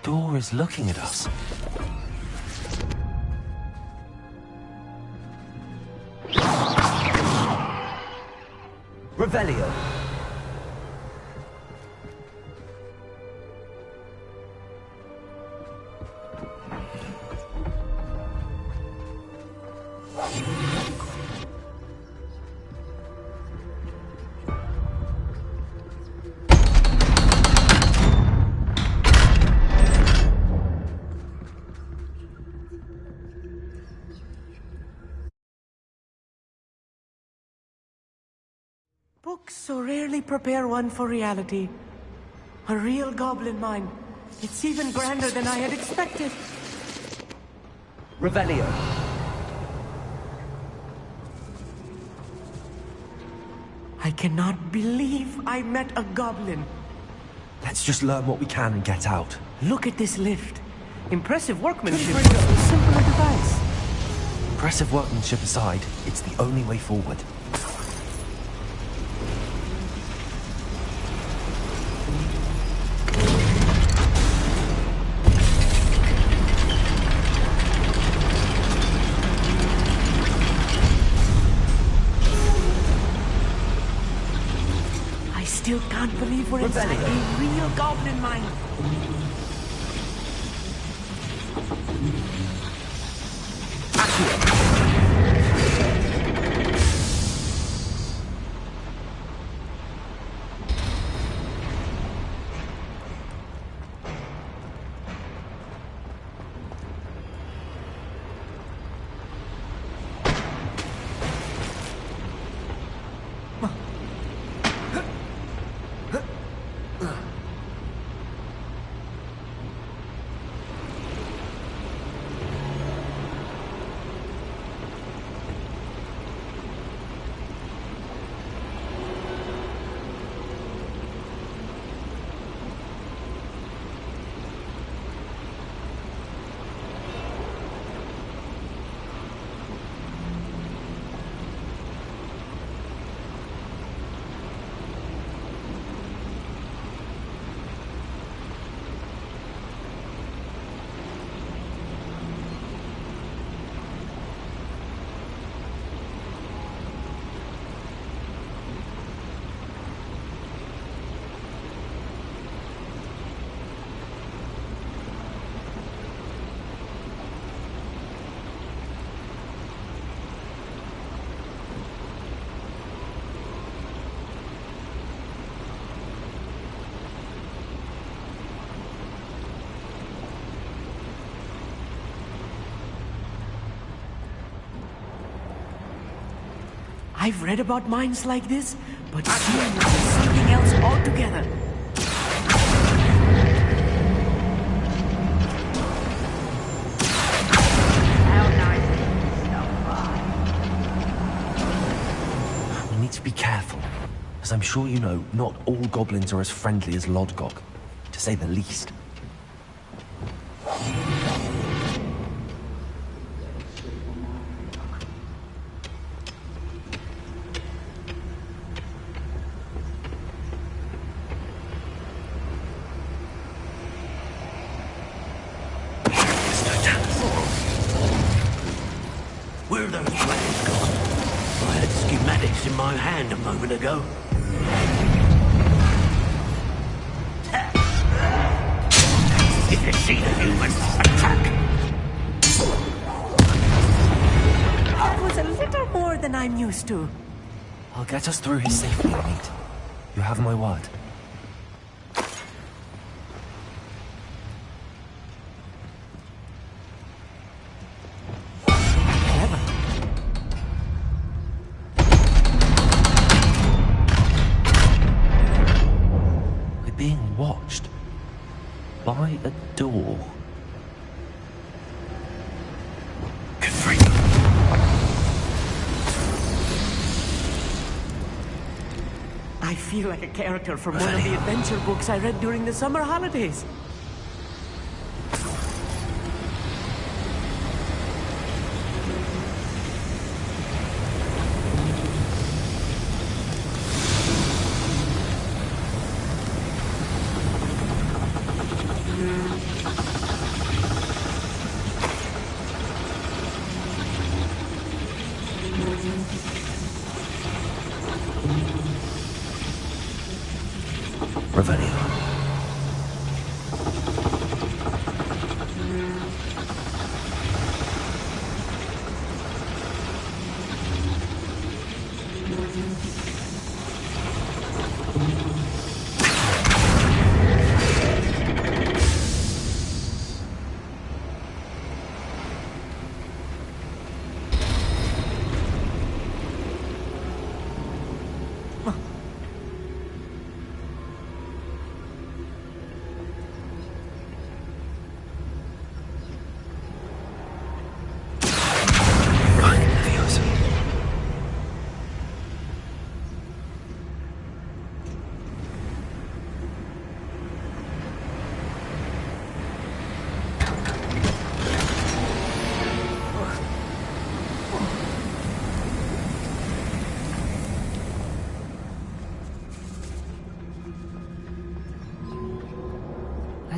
door is looking at us. Revelio. Books so rarely prepare one for reality. A real goblin mine. It's even grander than I had expected. Revelio. I cannot believe I met a goblin. Let's just learn what we can and get out. Look at this lift. Impressive workmanship for a simpler device. Impressive workmanship aside, it's the only way forward. I still can't believe we're inside a real goblin mine. I've read about mines like this, but seeing it is something else altogether. We need to be careful. As I'm sure you know, not all goblins are as friendly as Lodgok, to say the least. Where are those wagons gone? I had schematics in my hand a moment ago. If you see the humans, attack! That was a little more than I'm used to. I'll get us through here safely, mate. You have my word. We're being watched by a door. I feel like a character from one of the adventure books I read during the summer holidays.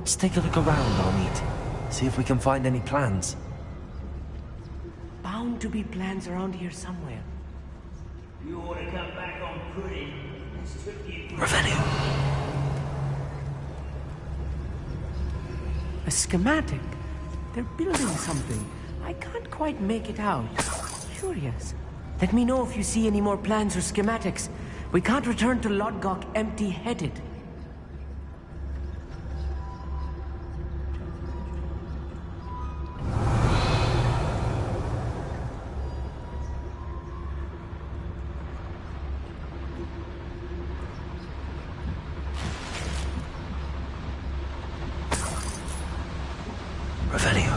Let's take a look around, Amit. See if we can find any plans. Bound to be plans around here somewhere. You ought to come back on pudding. This took you... Revenue. A schematic. They're building something. I can't quite make it out. Curious. Let me know if you see any more plans or schematics. We can't return to Lodgok empty-headed. Revenue.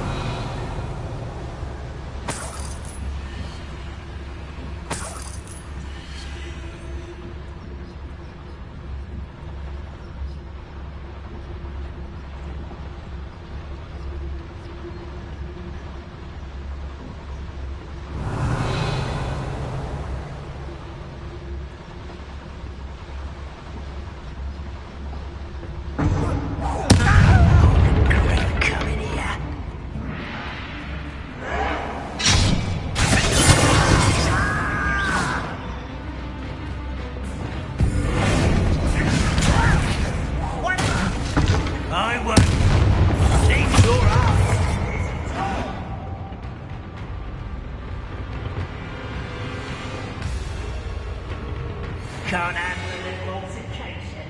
Can't handle a little altercation.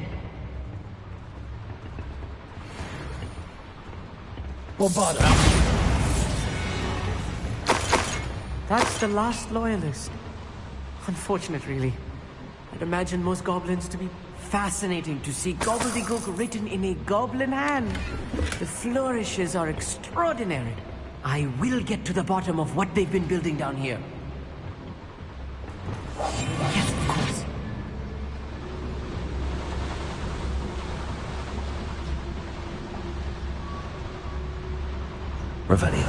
That's the last loyalist. Unfortunate, really. I'd imagine most goblins to be fascinating to see gobbledygook written in a goblin hand. The flourishes are extraordinary. I will get to the bottom of what they've been building down here. Yes, of course. Revelio.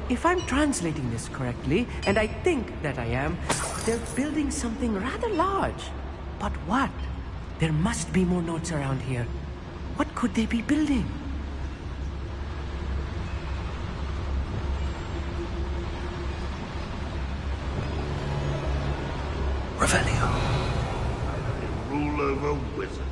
If I'm translating this correctly, and I think that I am, they're building something rather large. But what? There must be more notes around here. What could they be building? Revelio. Rule over wizard.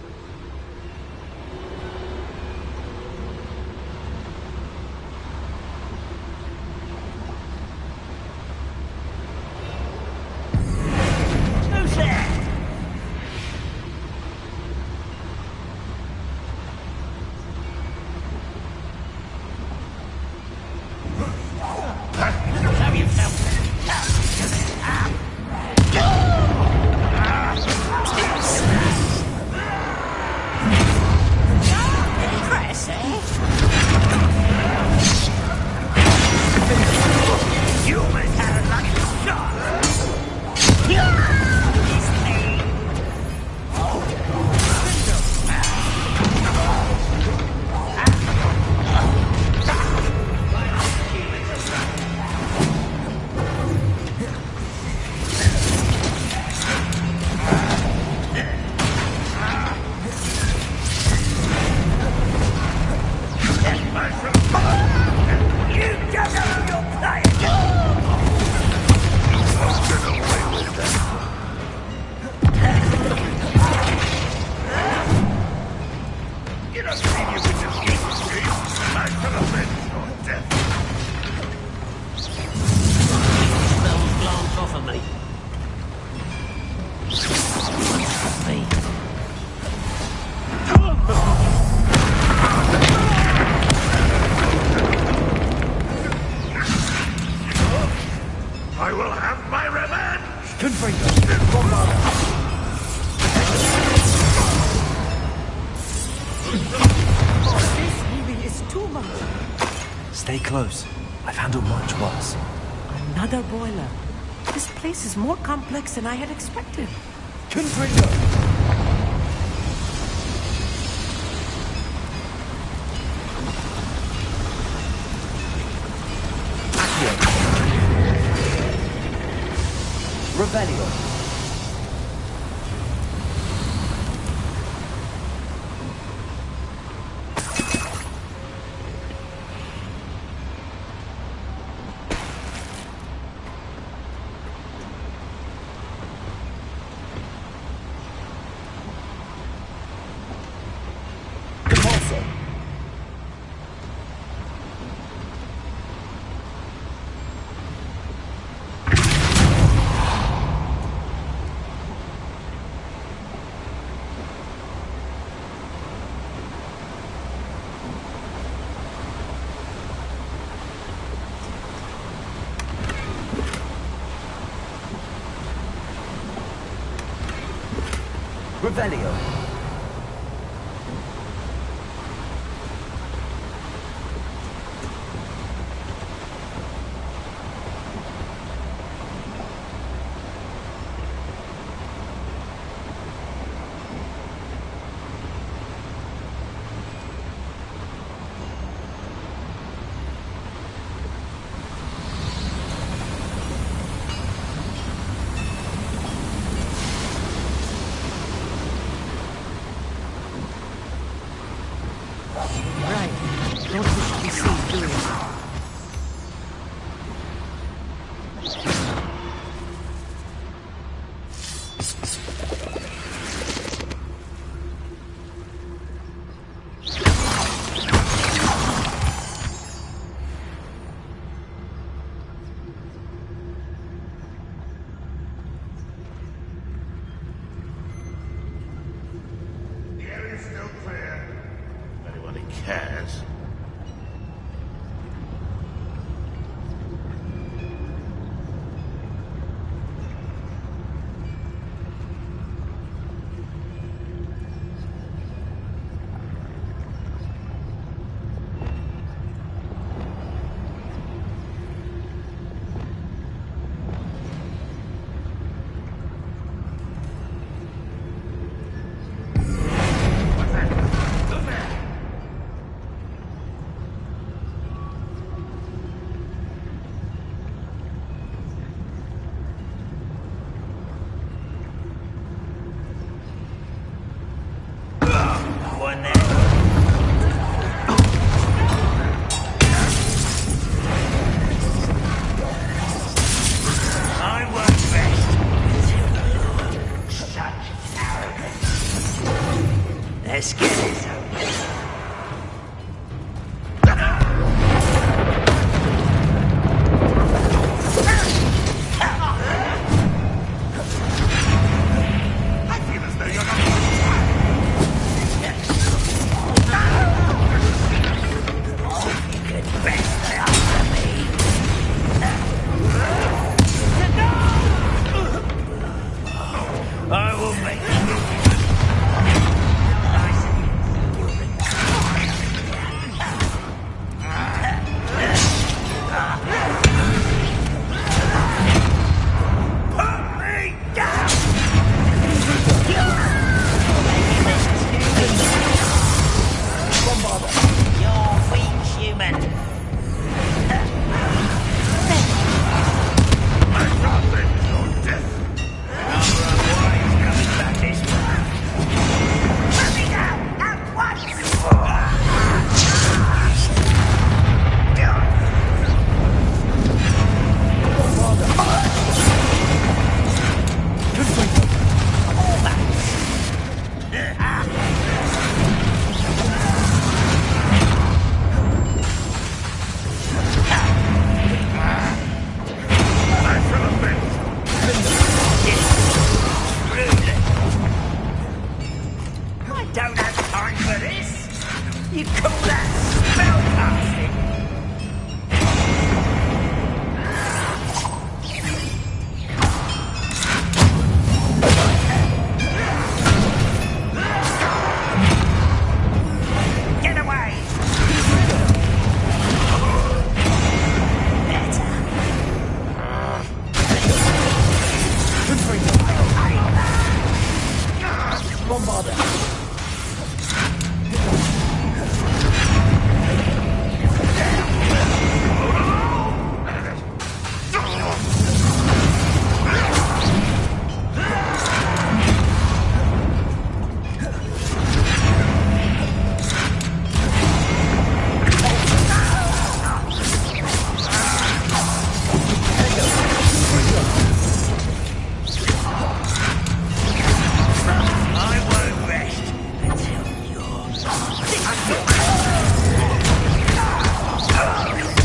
I will have my revenge! This really is too much. Stay close. I've handled much worse. Another boiler. This place is more complex than I had expected. Rebellion. Revelio. The area's still clear. If anyone cares.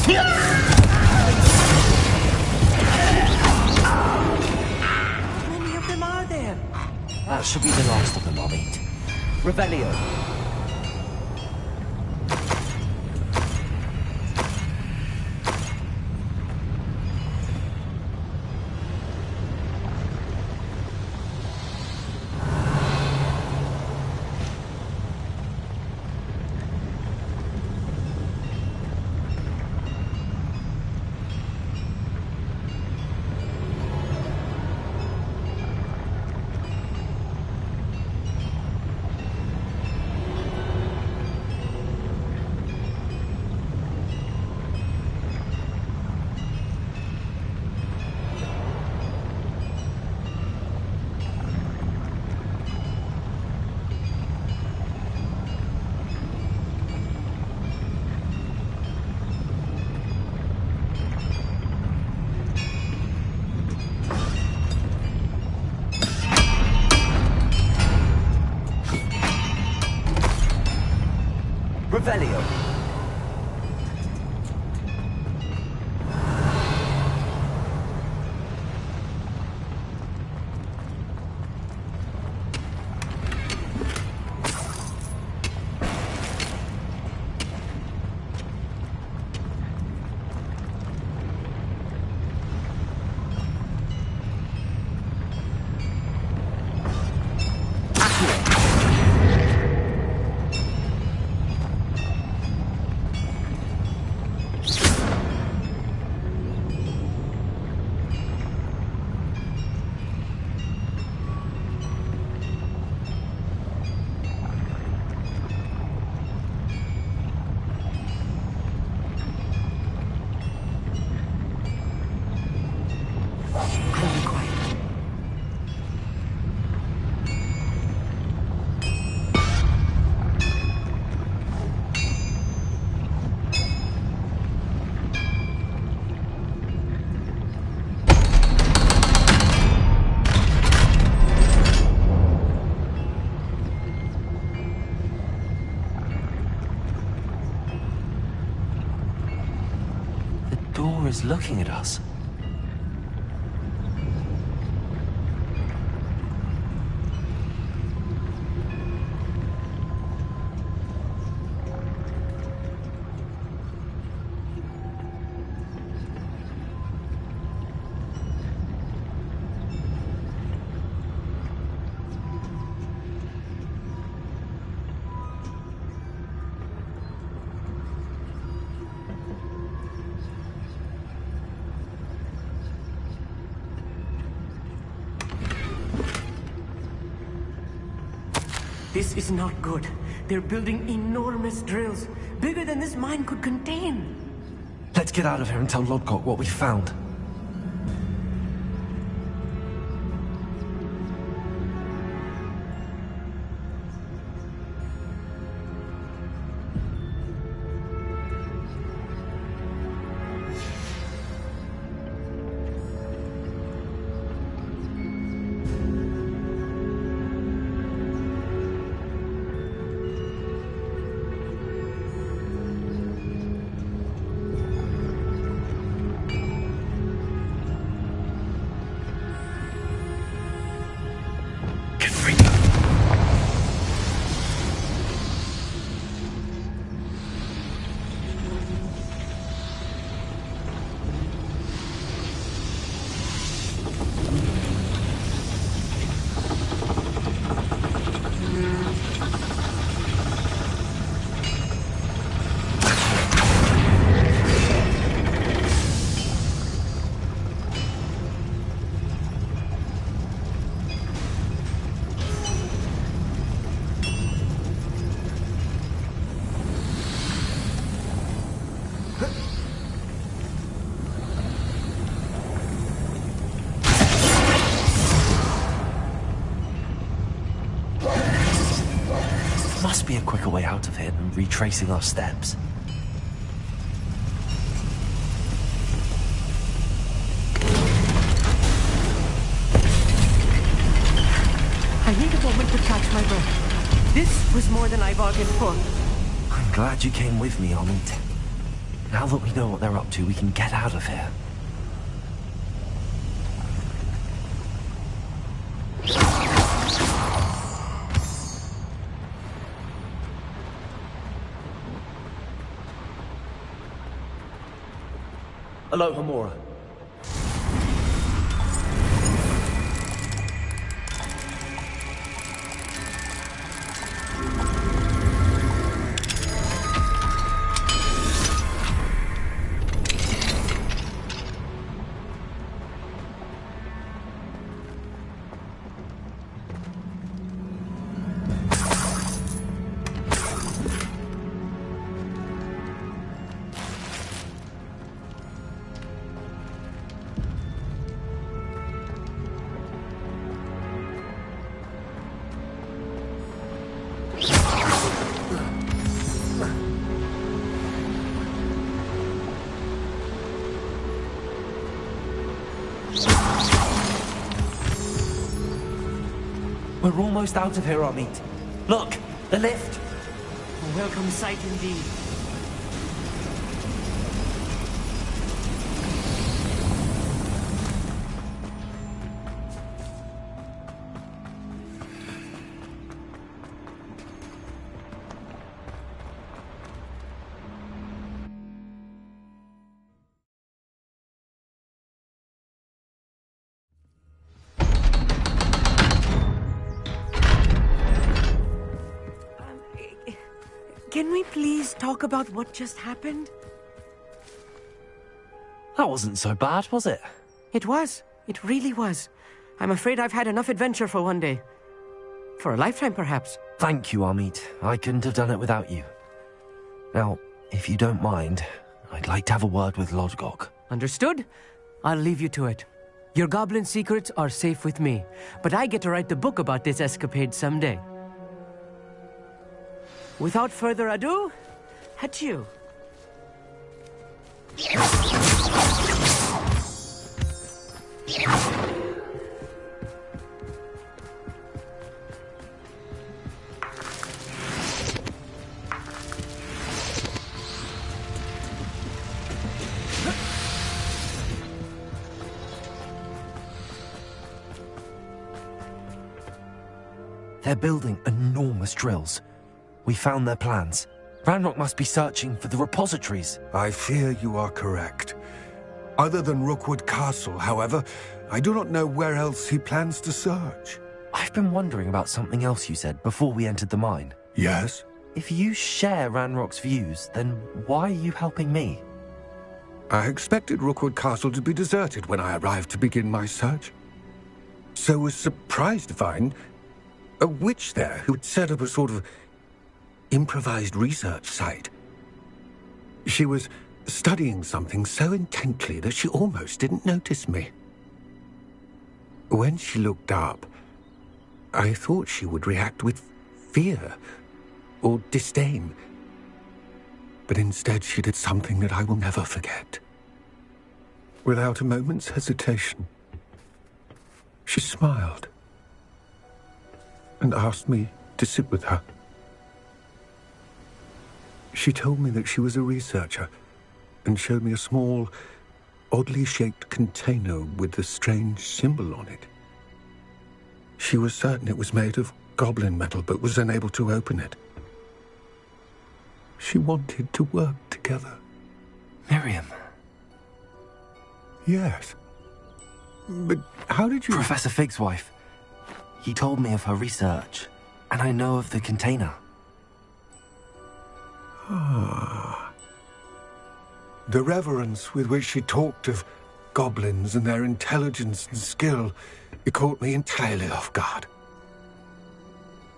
How many of them are there? That should be the last of them I'll eat. Revelio. Revelio. The door is looking at us. This is not good. They're building enormous drills, bigger than this mine could contain. Let's get out of here and tell Lodgok what we found. Must be a quicker way out of here than retracing our steps. I need a moment to catch my breath. This was more than I bargained for. I'm glad you came with me, Arnold. Now that we know what they're up to, we can get out of here. Hello, Hamura. We're almost out of here, Amit. Look, the lift. A welcome sight indeed. Can we please talk about what just happened? That wasn't so bad, was it? It was. It really was. I'm afraid I've had enough adventure for one day. For a lifetime, perhaps. Thank you, Amit. I couldn't have done it without you. Now, if you don't mind, I'd like to have a word with Lodgok. Understood? I'll leave you to it. Your goblin secrets are safe with me, but I get to write the book about this escapade someday. Without further ado, adieu. They're building enormous drills. We found their plans. Ranrock must be searching for the repositories. I fear you are correct. Other than Rookwood Castle, however, I do not know where else he plans to search. I've been wondering about something else you said before we entered the mine. Yes? If you share Ranrock's views, then why are you helping me? I expected Rookwood Castle to be deserted when I arrived to begin my search. So was surprised to find a witch there who had set up a sort of improvised research site. She was studying something so intently that she almost didn't notice me. When she looked up, I thought she would react with fear or disdain. But instead she did something that I will never forget. Without a moment's hesitation, she smiled and asked me to sit with her. She told me that she was a researcher and showed me a small, oddly shaped container with a strange symbol on it. She was certain it was made of goblin metal, but was unable to open it. She wanted to work together. Miriam. Yes. But how did you... Professor Fig's wife. He told me of her research, and I know of the container. Ah. The reverence with which she talked of goblins and their intelligence and skill, it caught me entirely off guard.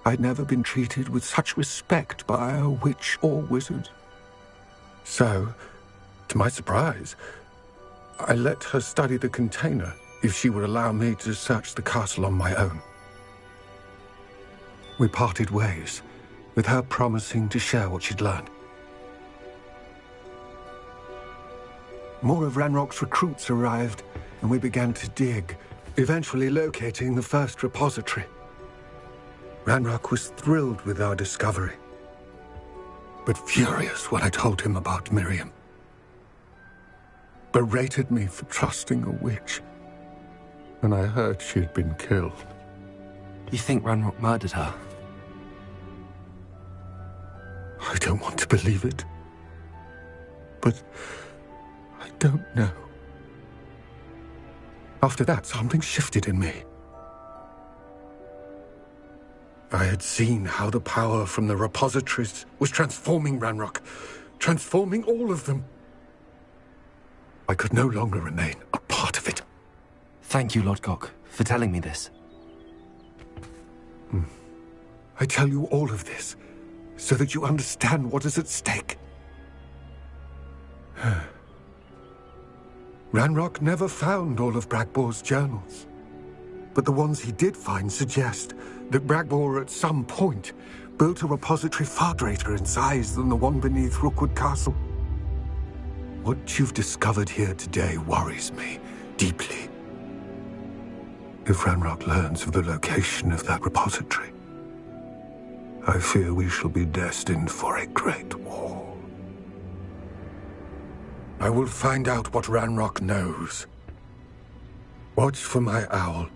I'd never been treated with such respect by a witch or wizard. So, to my surprise, I let her study the container if she would allow me to search the castle on my own. We parted ways, with her promising to share what she'd learned. More of Ranrock's recruits arrived, and we began to dig, eventually locating the first repository. Ranrock was thrilled with our discovery, but furious when I told him about Miriam. berated me for trusting a witch when I heard she had been killed. You think Ranrock murdered her? I don't want to believe it, but I don't know. After that, something shifted in me. I had seen how the power from the repositories was transforming Ranrock, transforming all of them. I could no longer remain a part of it. Thank you, Lodgok, for telling me this. I tell you all of this so that you understand what is at stake. Ranrock never found all of Bragbor's journals, but the ones he did find suggest that Bragbor at some point built a repository far greater in size than the one beneath Rookwood Castle. What you've discovered here today worries me deeply. If Ranrock learns of the location of that repository, I fear we shall be destined for a great war. I will find out what Ranrock knows. Watch for my owl.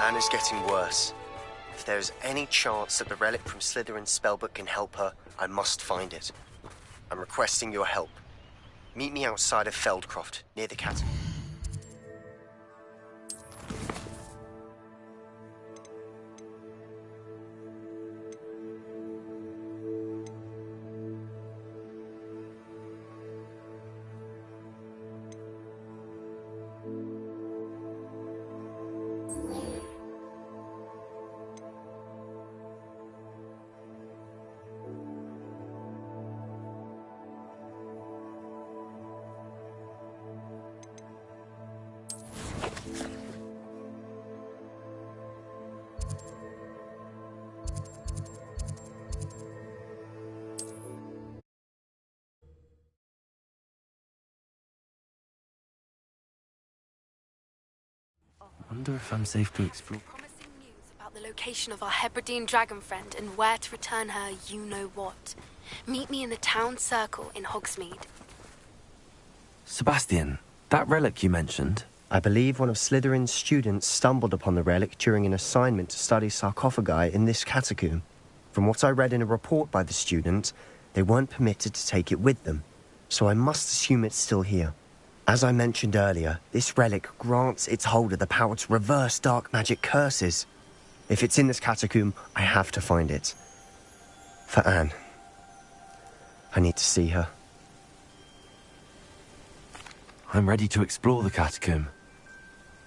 Anne is getting worse. If there is any chance that the relic from Slytherin's spellbook can help her, I must find it. I'm requesting your help. Meet me outside of Feldcroft, near the catapult. Wonder if I'm safe to explore. Promising news about the location of our Hebridean dragon friend and where to return her you-know-what. Meet me in the town circle in Hogsmeade. Sebastian, that relic you mentioned. I believe one of Slytherin's students stumbled upon the relic during an assignment to study sarcophagi in this catacomb. From what I read in a report by the student, they weren't permitted to take it with them, so I must assume it's still here. As I mentioned earlier, this relic grants its holder the power to reverse dark magic curses. If it's in this catacomb, I have to find it. For Anne. I need to see her. I'm ready to explore the catacomb.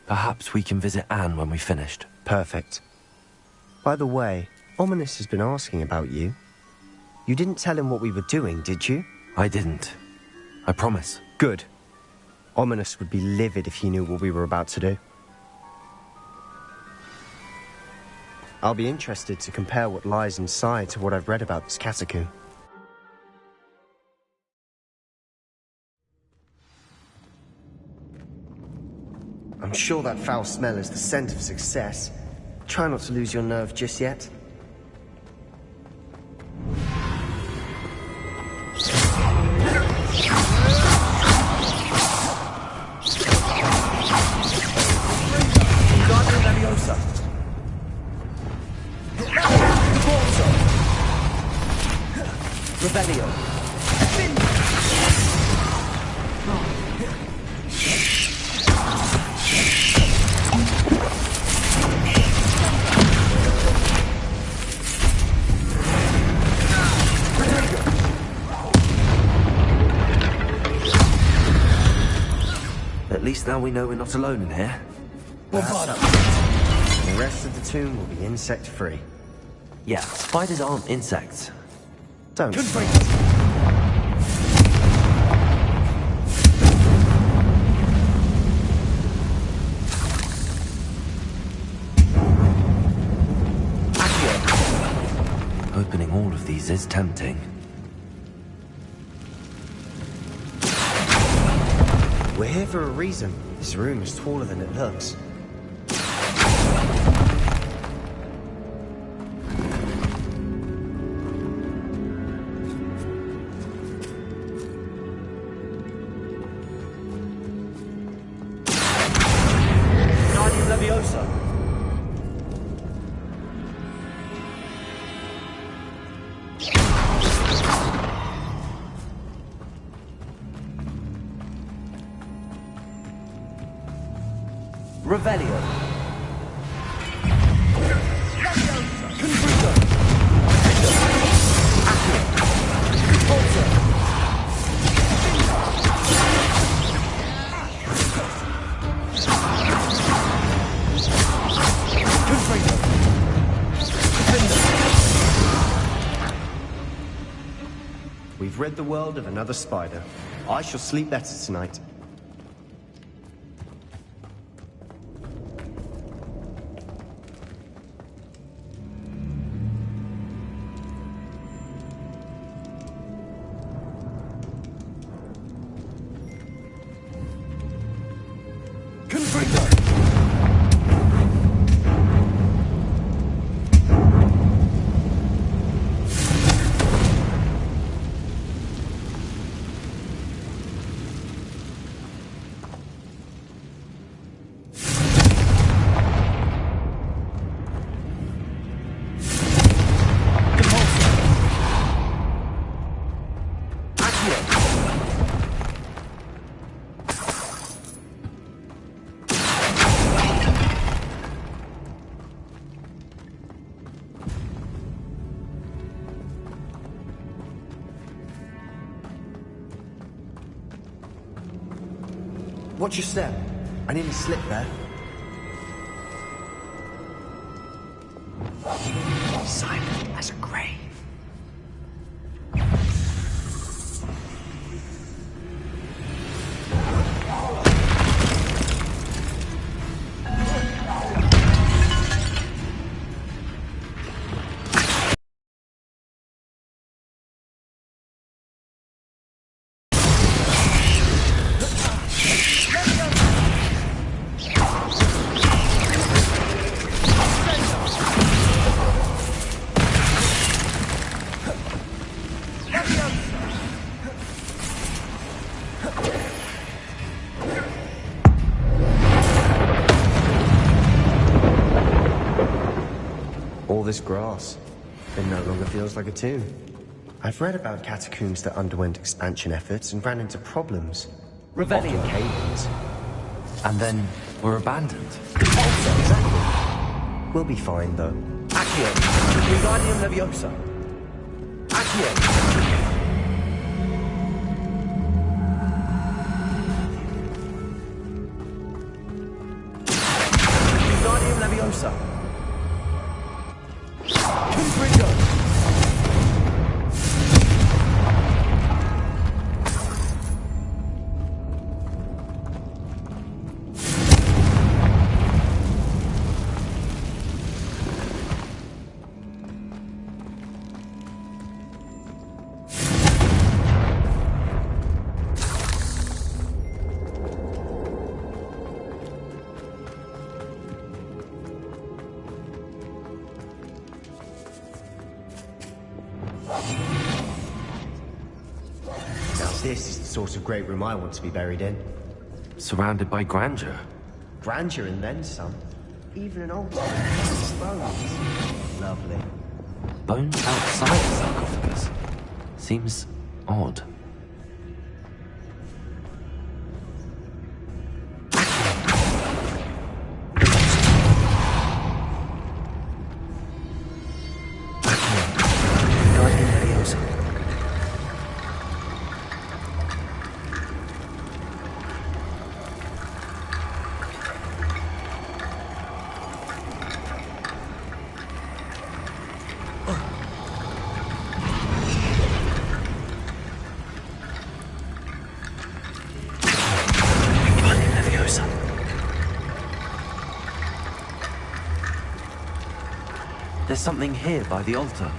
Perhaps we can visit Anne when we've finished. Perfect. By the way, Ominous has been asking about you. You didn't tell him what we were doing, did you? I didn't. I promise. Good. Ominous would be livid if he knew what we were about to do. I'll be interested to compare what lies inside to what I've read about this catacomb. I'm sure that foul smell is the scent of success. Try not to lose your nerve just yet. Revelio. At least now we know we're not alone in here. The rest of the tomb will be insect-free. Yeah, spiders aren't insects. Don't. Opening all of these is tempting. We're here for a reason. This room is taller than it looks. Revelio. We've rid the world of another spider. I shall sleep better tonight. Watch your step. I nearly slipped there. Silent as a grave. All this grass, it no longer feels like a tomb. I've read about catacombs that underwent expansion efforts and ran into problems. Revelio. Often cave-ins. And then were abandoned. Exactly. We'll be fine, though. Accio. Wingardium Leviosa. Accio. Wingardium Leviosa. Confringo. This is the sort of great room I want to be buried in. Surrounded by grandeur. Grandeur and then some. Even an altar with bones. Lovely. Bones outside the sarcophagus. Seems odd. There's something here by the altar.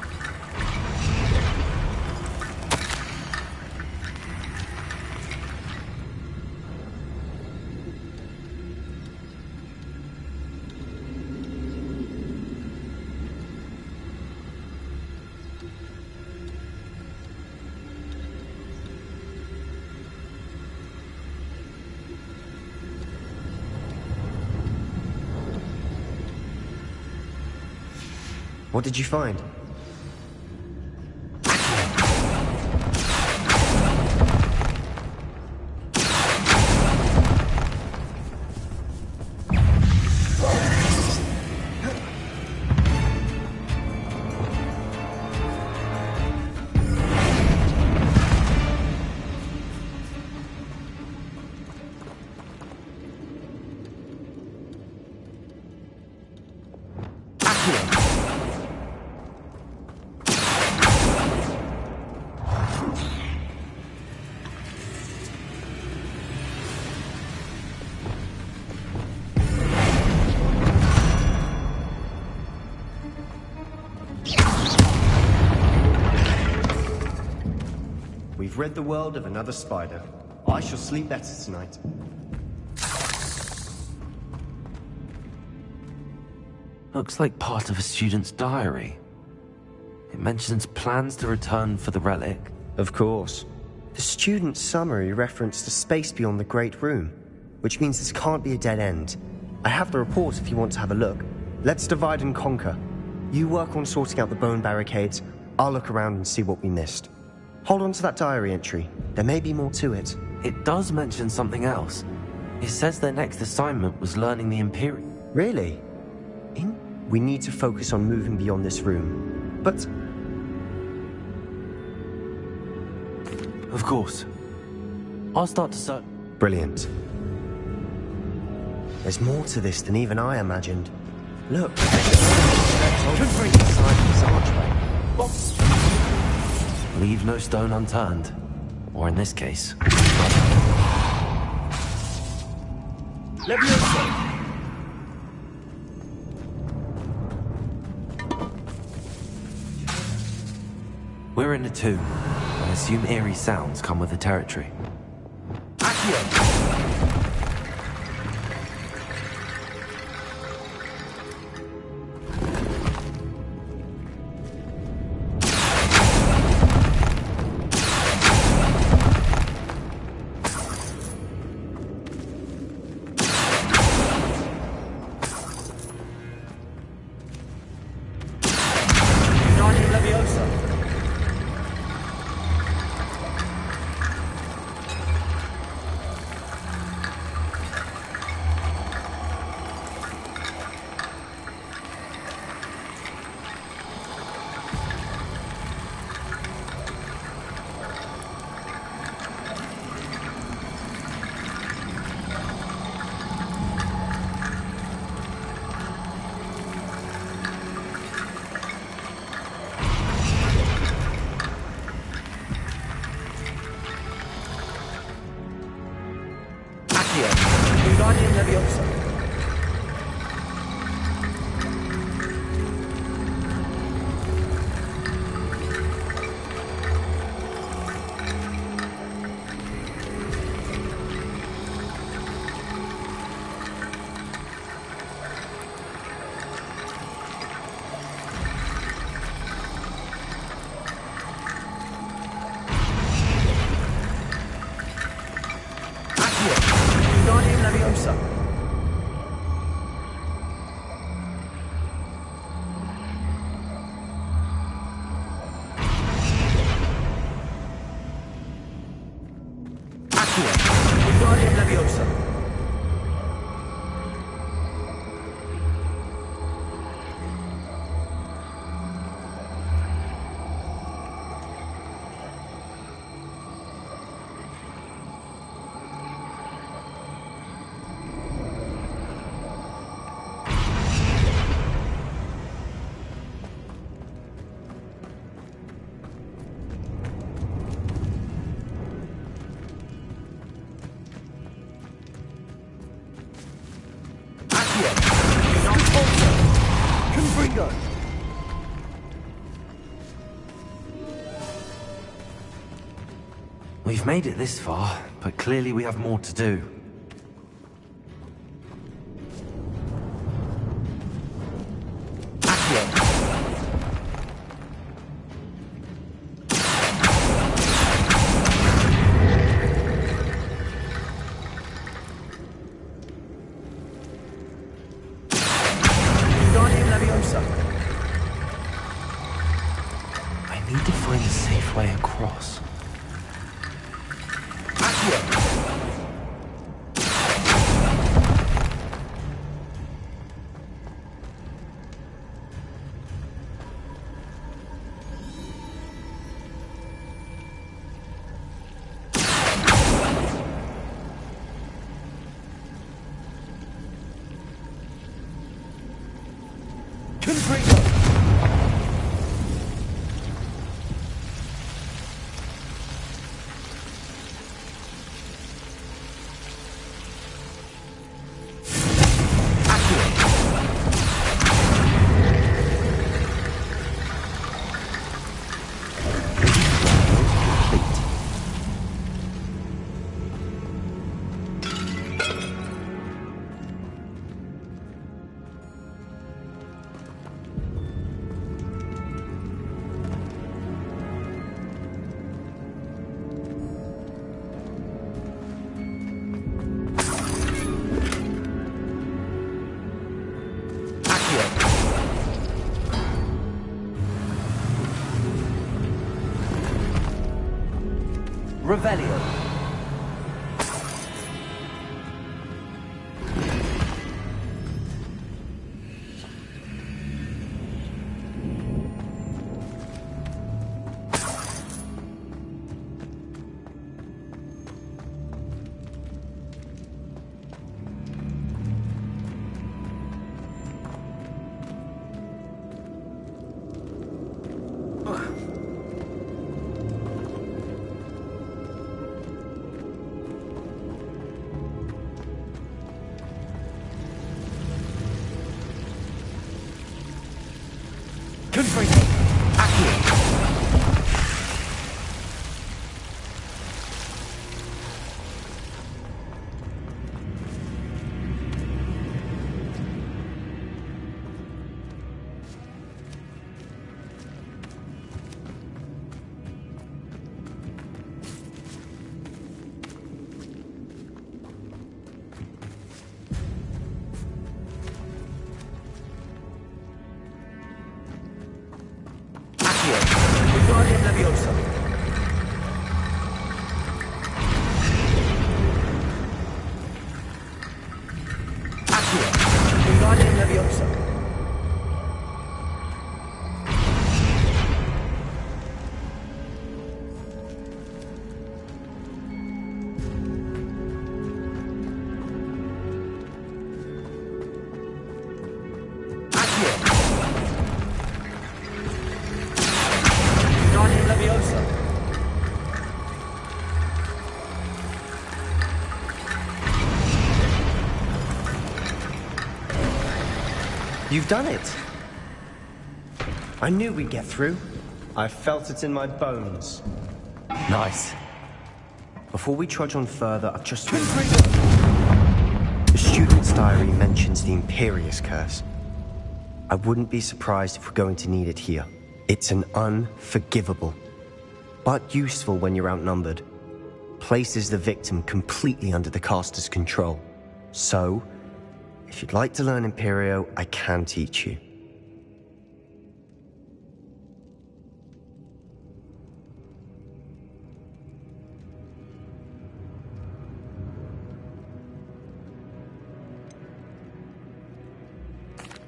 What did you find? We've rid the world of another spider. I shall sleep better tonight. Looks like part of a student's diary. It mentions plans to return for the relic. Of course. The student's summary referenced a space beyond the Great Room, which means this can't be a dead end. I have the report if you want to have a look. Let's divide and conquer. You work on sorting out the bone barricades. I'll look around and see what we missed. Hold on to that diary entry. There may be more to it. It does mention something else. It says their next assignment was learning the Imperial. Really? We need to focus on moving beyond this room. But... Of course. I'll start to search. Brilliant. There's more to this than even I imagined. Look. Could bring inside this archway. Leave no stone unturned. Or in this case... We're in a tomb. I assume eerie sounds come with the territory. We've made it this far, but clearly we have more to do. Revelio. You've done it! I knew we'd get through. I felt it in my bones. Nice. Before we trudge on further, I've just realized the student's diary mentions the Imperious Curse. I wouldn't be surprised if we're going to need it here. It's an unforgivable, but useful when you're outnumbered. Places the victim completely under the caster's control. So, if you'd like to learn Imperio, I can teach you.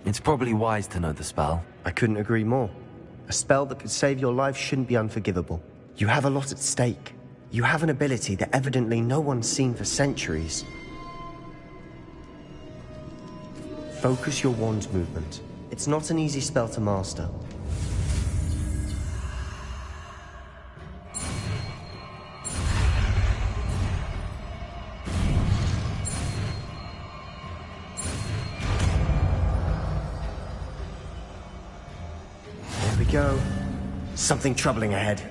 It's probably wise to know the spell. I couldn't agree more. A spell that could save your life shouldn't be unforgivable. You have a lot at stake. You have an ability that evidently no one's seen for centuries. Focus your wand's movement. It's not an easy spell to master. There we go. Something troubling ahead.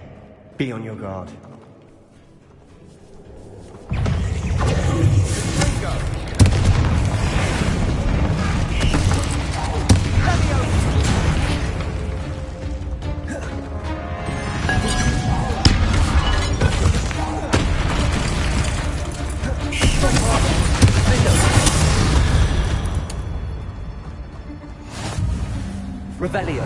Be on your guard. Revelio.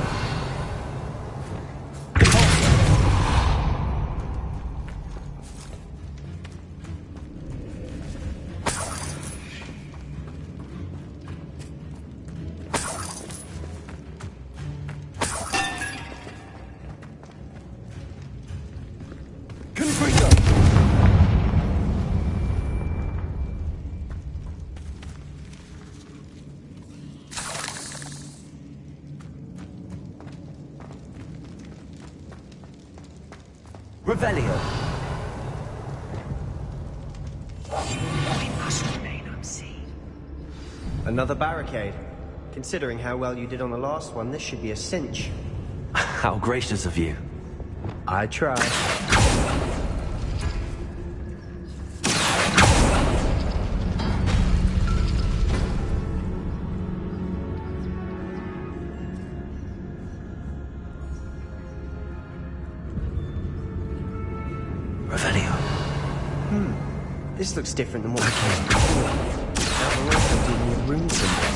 Revelio. We must remain unseen. Another barricade. Considering how well you did on the last one, this should be a cinch. How gracious of you. I tried. Revelio. This looks different than what we came before. Now we're also dealing with rune symbols.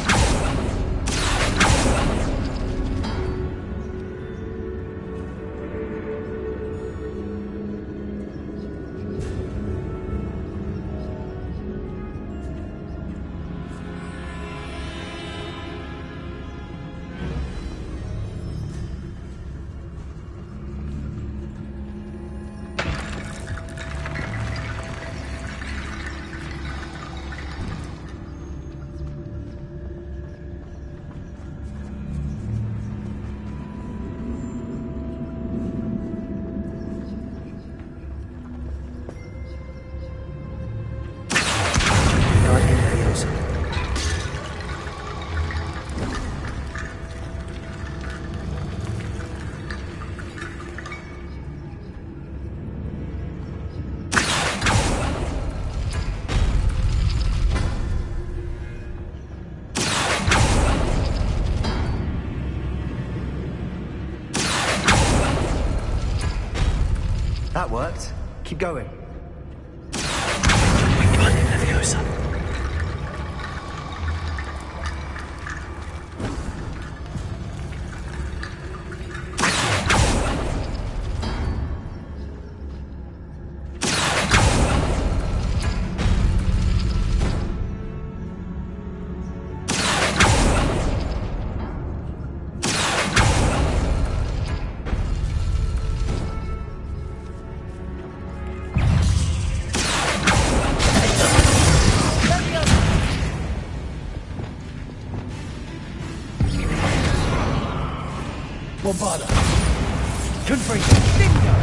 worked. Keep going. Wingardium Leviosa. Bombarda. Confringo. Dingo.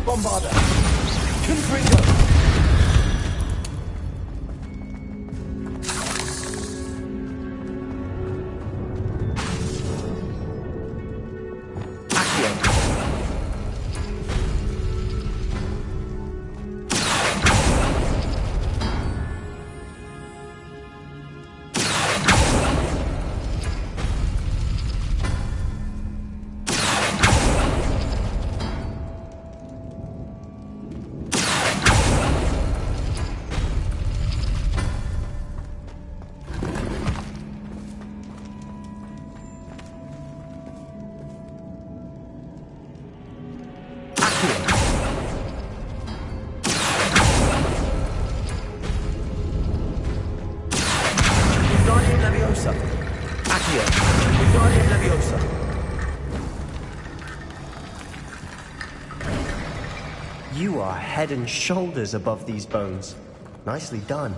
Bombarda. Confringo. Wingardium Leviosa. Accio. Wingardium Leviosa. You are head and shoulders above these bones. Nicely done.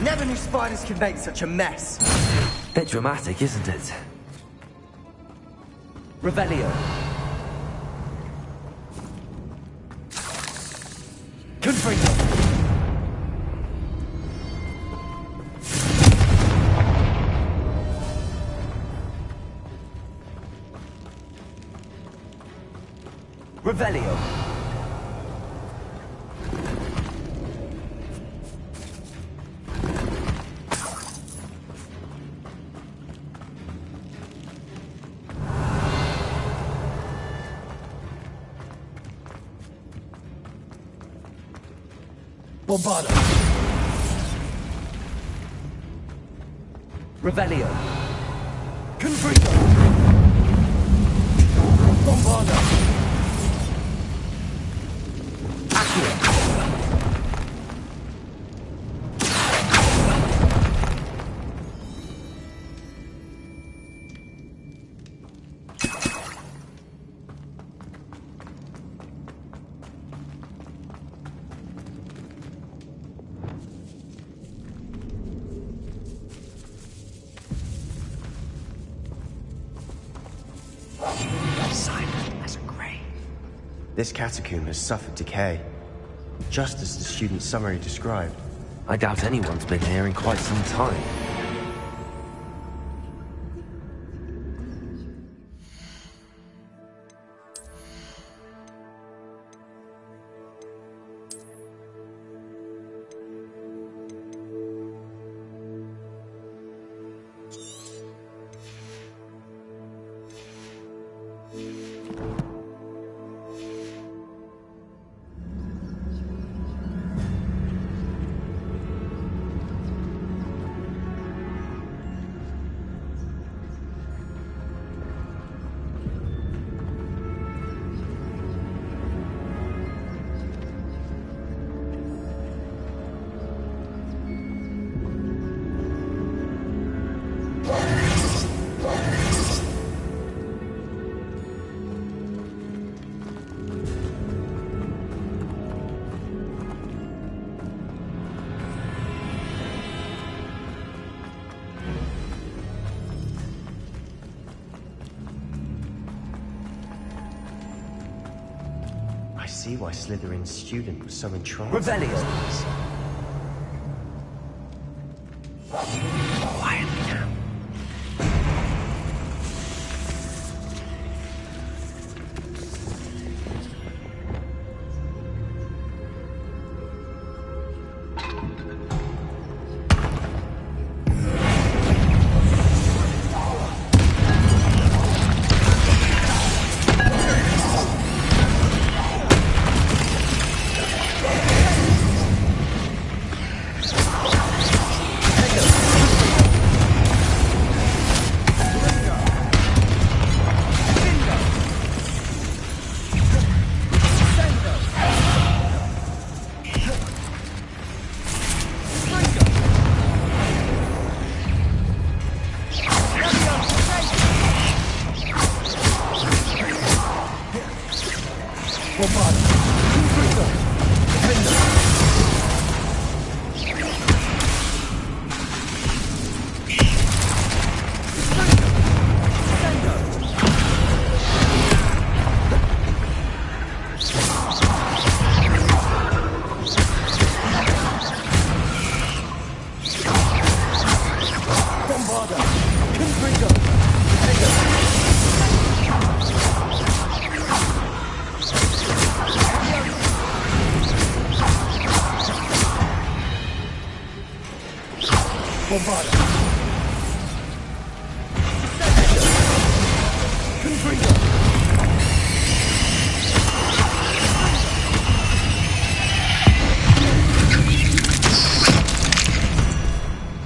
Never knew spiders could make such a mess. Bit dramatic, isn't it? Revelio. Confringo. Revelio. Bombarda. Revelio. Confringo. Bombarda. Accio. Silent as a grave. This catacomb has suffered decay, just as the student's summary described. I doubt anyone's been here in quite some time. see why Slytherin's student was so entranced. Revelio! Quietly now.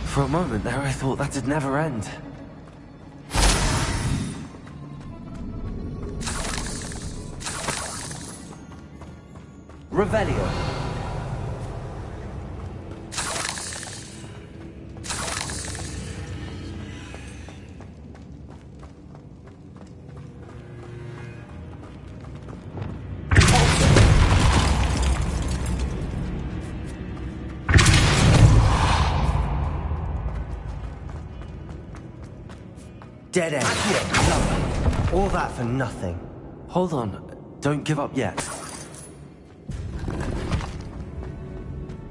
For a moment there, I thought that'd never end. Revelio. Dead end. All that for nothing. Hold on, don't give up yet.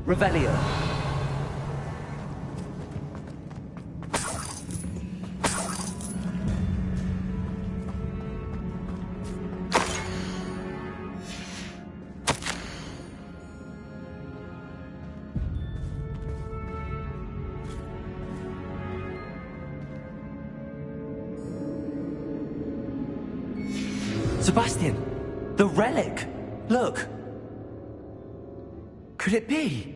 Revelio. Sebastian! The relic! Look! Could it be?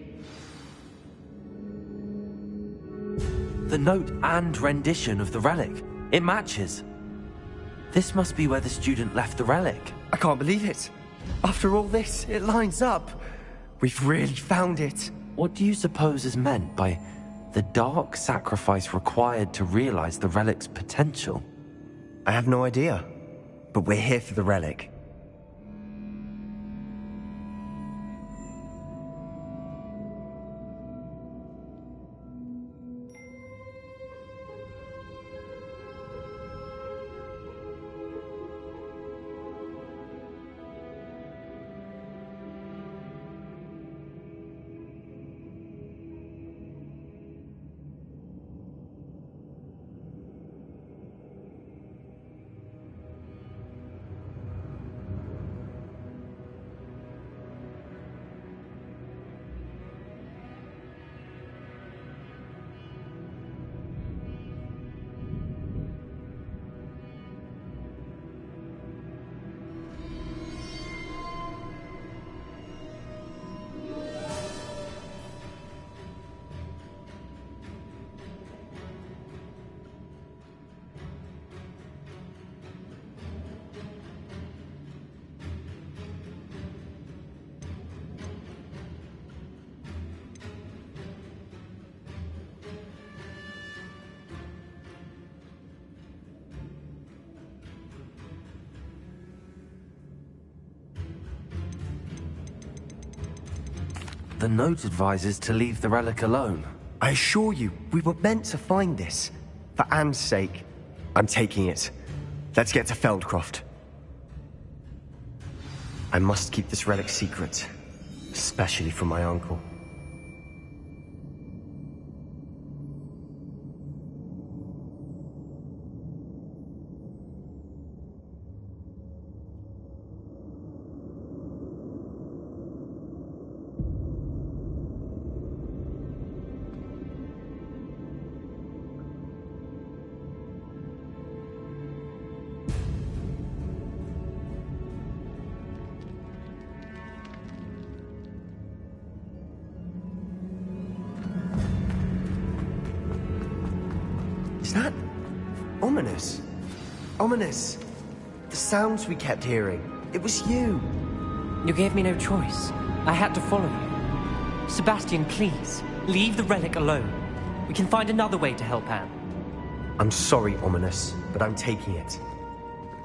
The note and rendition of the relic. It matches. This must be where the student left the relic. I can't believe it. After all this, it lines up. We've really found it. What do you suppose is meant by the dark sacrifice required to realize the relic's potential? I have no idea. But we're here for the relic. The note advises to leave the relic alone. I assure you, we were meant to find this. For Anne's sake, I'm taking it. Let's get to Feldcroft. I must keep this relic secret, especially from my uncle. Is that ominous? Ominous! The sounds we kept hearing. It was you. You gave me no choice. I had to follow you. Sebastian, please, leave the relic alone. We can find another way to help Anne. I'm sorry, Ominous, but I'm taking it.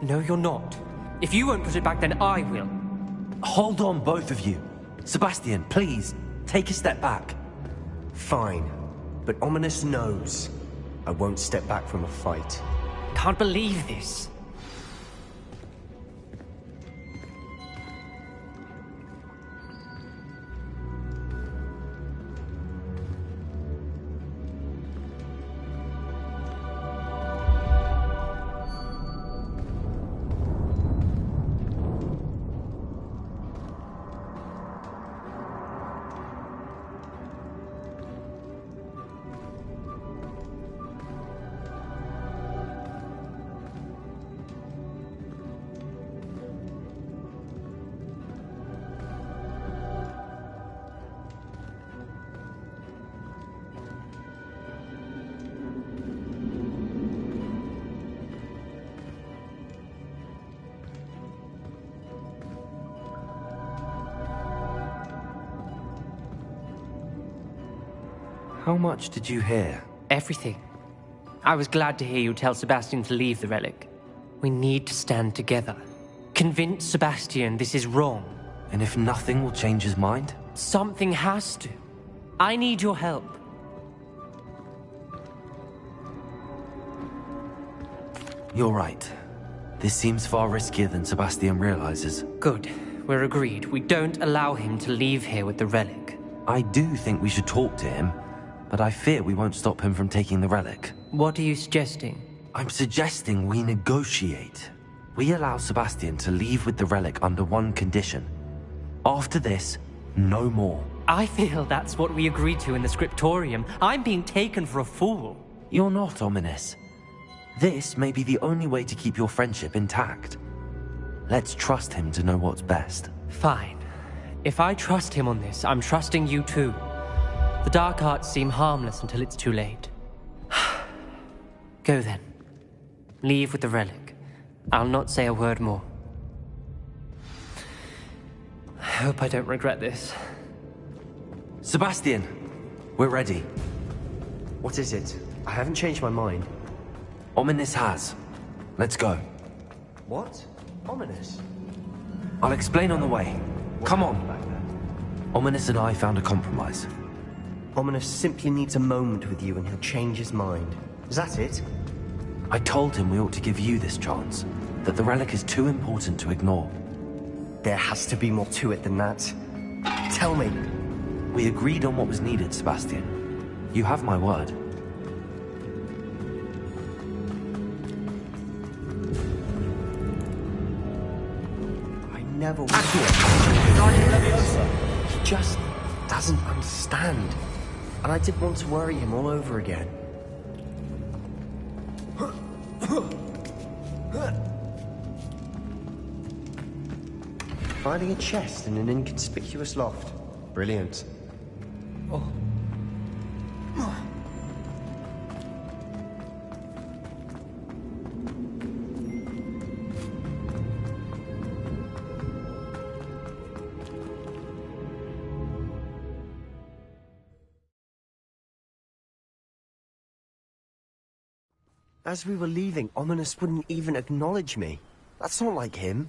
No, you're not. If you won't put it back, then I will. Hold on, both of you. Sebastian, please, take a step back. Fine, but Ominous knows I won't step back from a fight. Can't believe this. How much did you hear? Everything. I was glad to hear you tell Sebastian to leave the relic. We need to stand together. Convince Sebastian this is wrong. And if nothing will change his mind? Something has to. I need your help. You're right. This seems far riskier than Sebastian realizes. Good. We're agreed. We don't allow him to leave here with the relic. I do think we should talk to him, but I fear we won't stop him from taking the relic. What are you suggesting? I'm suggesting we negotiate. We allow Sebastian to leave with the relic under one condition. After this, no more. I feel that's what we agreed to in the scriptorium. I'm being taken for a fool. You're not, Ominous. This may be the only way to keep your friendship intact. Let's trust him to know what's best. Fine. If I trust him on this, I'm trusting you too. The dark arts seem harmless until it's too late. Go then. Leave with the relic. I'll not say a word more. I hope I don't regret this. Sebastian, we're ready. What is it? I haven't changed my mind. Ominous has. Let's go. What? Ominous? I'll explain on the way. Come on. Ominous and I found a compromise. Ominous simply needs a moment with you and he'll change his mind. Is that it? I told him we ought to give you this chance, that the relic is too important to ignore. There has to be more to it than that. Tell me. We agreed on what was needed, Sebastian. You have my word. I never will. He just doesn't understand. And I didn't want to worry him all over again. Finding a chest in an inconspicuous loft. Brilliant. Oh. As we were leaving, Ominous wouldn't even acknowledge me. That's not like him.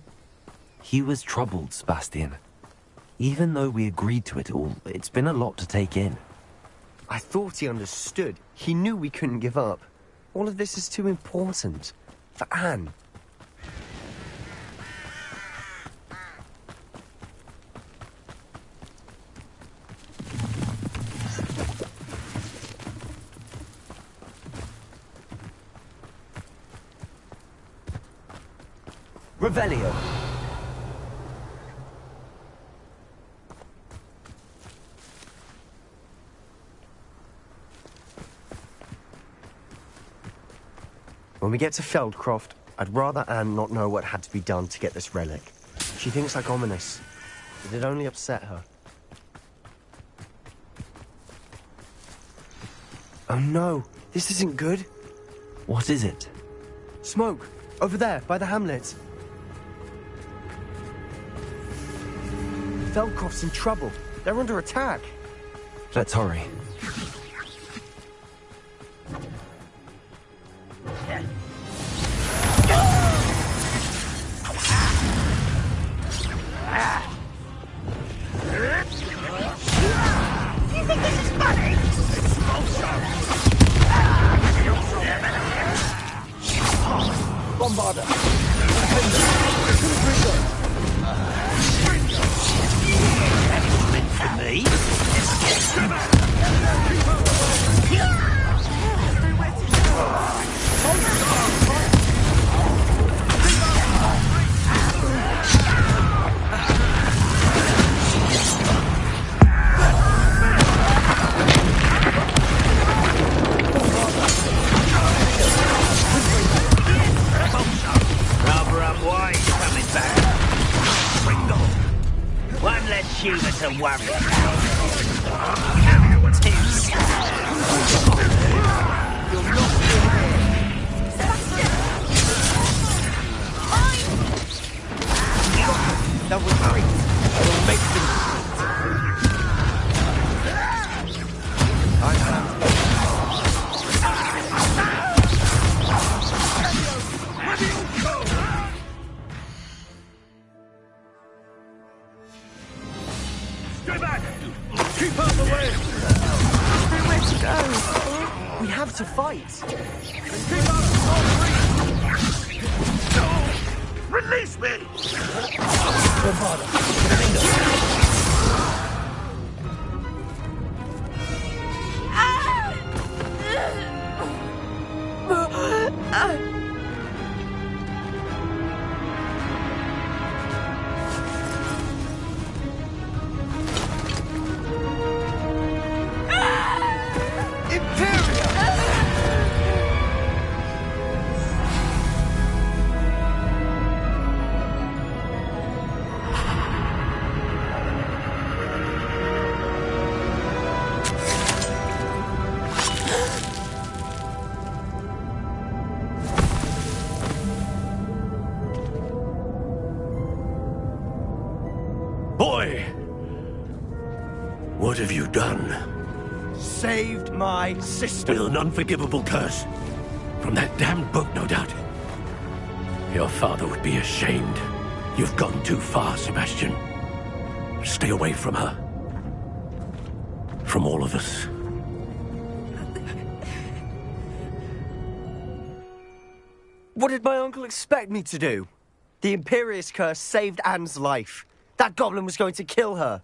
He was troubled, Sebastian. Even though we agreed to it all, it's been a lot to take in. I thought he understood. He knew we couldn't give up. All of this is too important. For Anne. Revelio. When we get to Feldcroft, I'd rather Anne not know what had to be done to get this relic. She thinks like ominous, but it only upset her. Oh no, this isn't good. What is it? Smoke, over there, by the hamlet. Feldcroft's in trouble. They're under attack. Let's hurry. You think this is funny? Bombarder. For me? Rubber up wide coming back. Pringle. One less humour to worry about. That was great. We'll make them. Stay back! Keep out of the way! Where to go? We have to fight. Keep out of the way! Release me! Boy! What have you done? Saved my sister. With an unforgivable curse. From that damned book, no doubt. Your father would be ashamed. You've gone too far, Sebastian. Stay away from her. From all of us. What did my uncle expect me to do? The Imperious curse saved Anne's life. That goblin was going to kill her.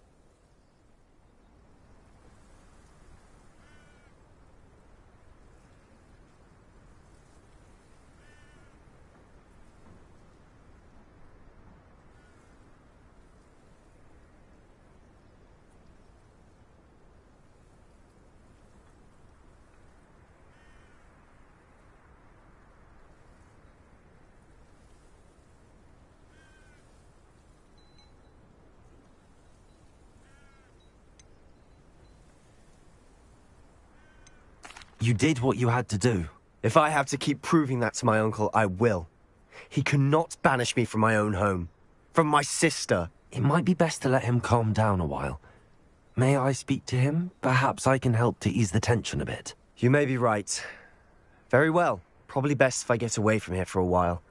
You did what you had to do. If I have to keep proving that to my uncle, I will. He cannot banish me from my own home. From my sister. It might be best to let him calm down a while. May I speak to him? Perhaps I can help to ease the tension a bit. You may be right. Very well. Probably best if I get away from here for a while.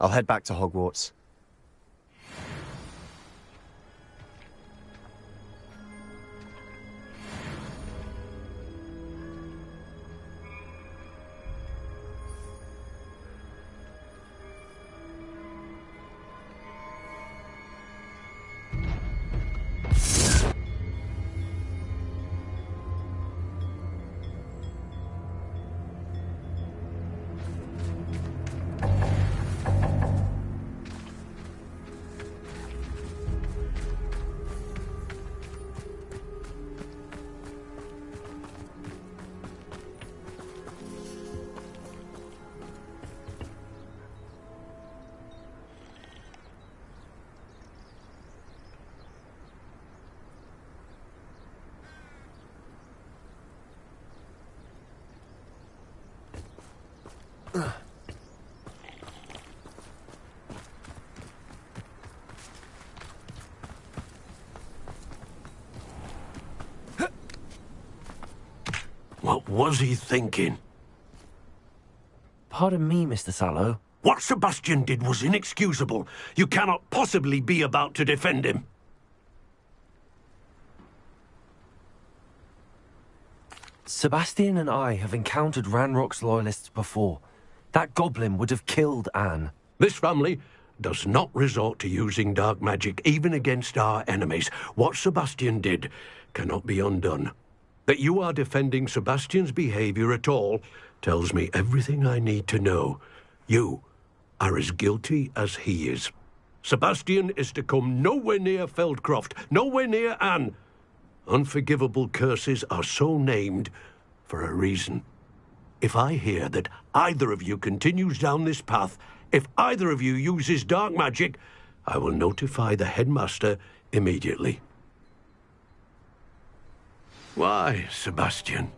I'll head back to Hogwarts. What was he thinking? Pardon me, Mr. Sallow. What Sebastian did was inexcusable. You cannot possibly be about to defend him. Sebastian and I have encountered Ranrock's loyalists before. That goblin would have killed Anne. This family does not resort to using dark magic even against our enemies. What Sebastian did cannot be undone. That you are defending Sebastian's behavior at all tells me everything I need to know. You are as guilty as he is. Sebastian is to come nowhere near Feldcroft, nowhere near Anne. Unforgivable curses are so named for a reason. If I hear that either of you continues down this path, if either of you uses dark magic, I will notify the headmaster immediately. Why, Sebastian?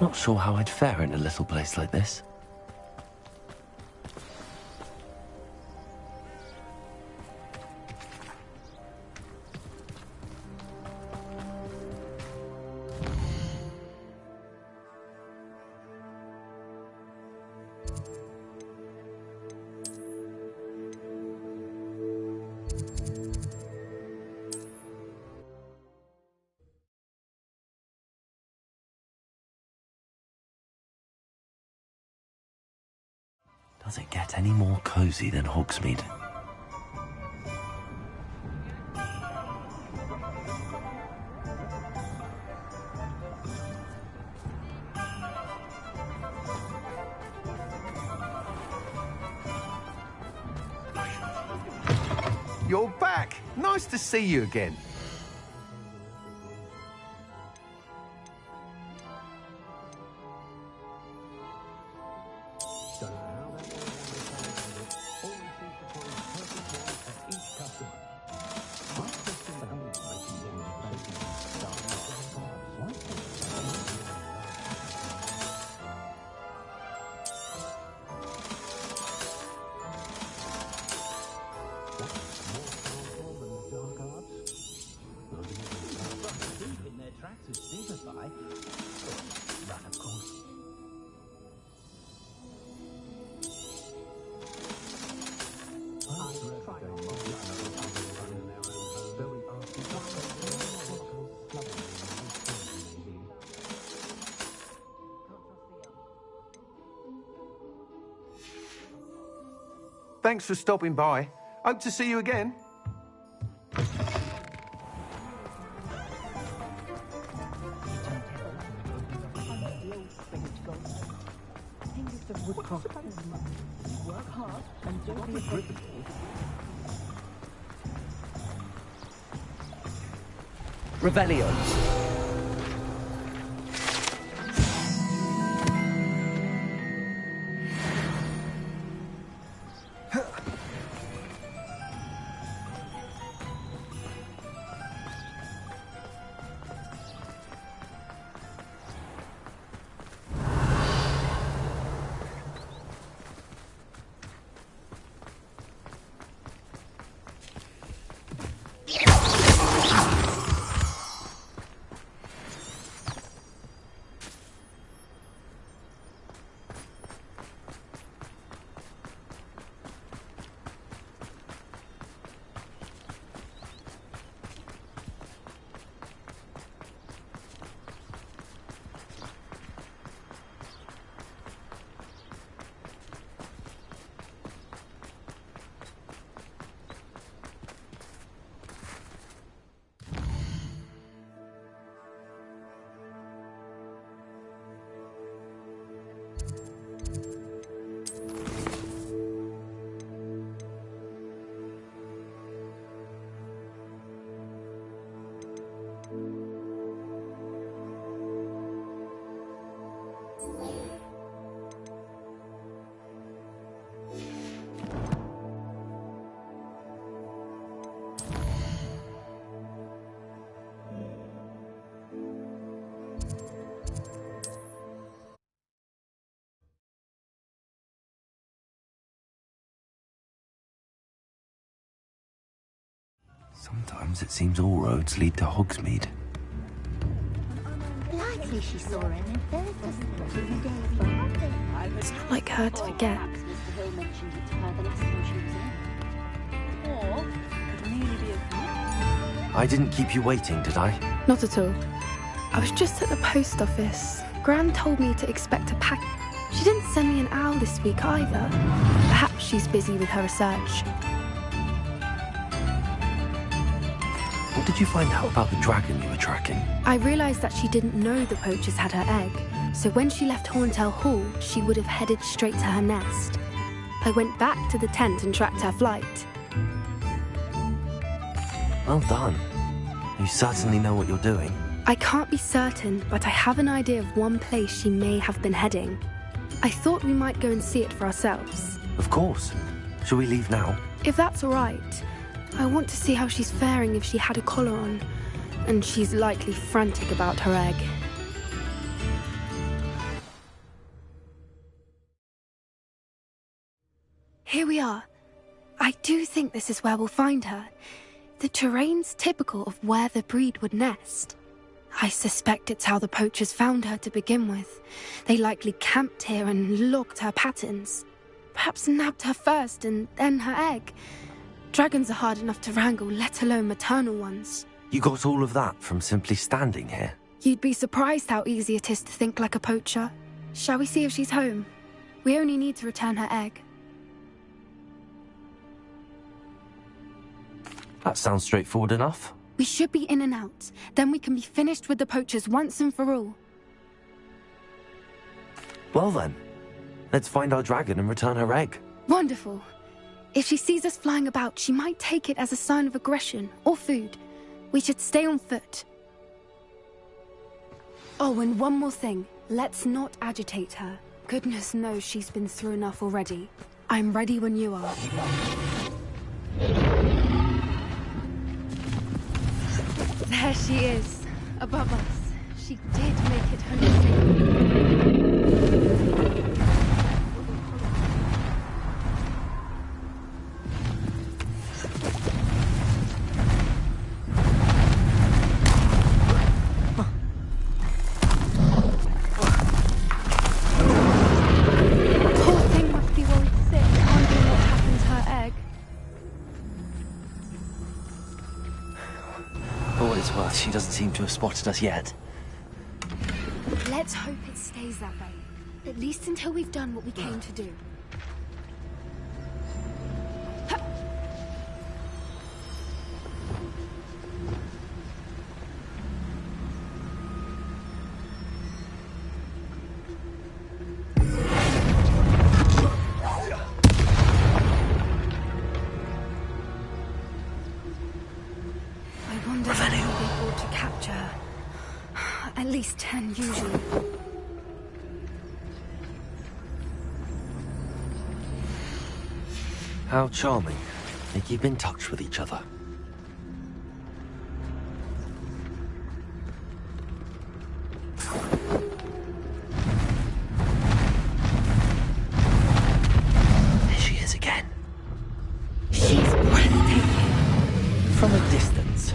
Not sure how I'd fare in a little place like this. Does it get any more cozy than Hogsmeade? You're back! Nice to see you again. Thanks for stopping by. Hope to see you again. Revelio. Sometimes it seems all roads lead to Hogsmeade. Likely she saw him in Thursday. It's not like her to forget. Perhaps Mr. Hill mentioned it to her the last time she was in. Or it could merely be a... I didn't keep you waiting, did I? Not at all. I was just at the post office. Gran told me to expect a pack. She didn't send me an owl this week either. Perhaps she's busy with her research. What did you find out about the dragon you were tracking? I realised that she didn't know the poachers had her egg, so when she left Horntail Hall, she would have headed straight to her nest. I went back to the tent and tracked her flight. Well done. You certainly know what you're doing. I can't be certain, but I have an idea of one place she may have been heading. I thought we might go and see it for ourselves. Of course. Shall we leave now? If that's all right. I want to see how she's faring if she had a collar on. And she's likely frantic about her egg. Here we are. I do think this is where we'll find her. The terrain's typical of where the breed would nest. I suspect it's how the poachers found her to begin with. They likely camped here and logged her patterns. Perhaps nabbed her first and then her egg. Dragons are hard enough to wrangle, let alone maternal ones. You got all of that from simply standing here? You'd be surprised how easy it is to think like a poacher. Shall we see if she's home? We only need to return her egg. That sounds straightforward enough. We should be in and out. Then we can be finished with the poachers once and for all. Well then, let's find our dragon and return her egg. Wonderful. If she sees us flying about, she might take it as a sign of aggression or food. We should stay on foot. Oh, and one more thing. Let's not agitate her. Goodness knows she's been through enough already. I'm ready when you are. There she is, above us. She did make it home safe. Poor thing must be worried sick, wondering what happened to her egg. For what it's worth, she doesn't seem to have spotted us yet. Let's hope it stays that way. At least until we've done what we came to do. I wonder how many they ought to capture her. At least 10 usually. How charming. They keep in touch with each other. There she is again. She's breathtaking. From a distance.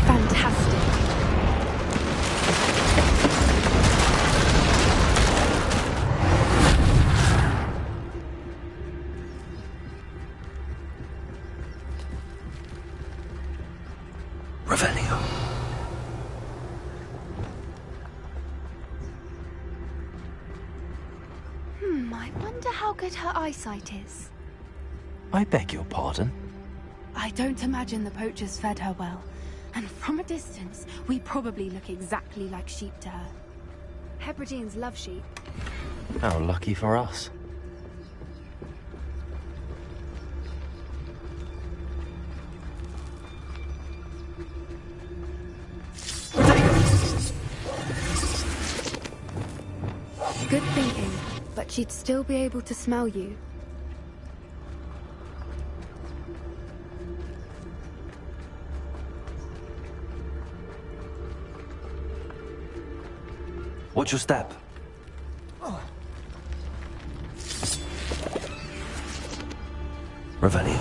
Fantastic. Revelio. I wonder how good her eyesight is. I beg your pardon? I don't imagine the poachers fed her well. And from a distance, we probably look exactly like sheep to her. Hebrideans love sheep. How lucky for us. Good thinking, but she'd still be able to smell you. Watch your step. Revelio.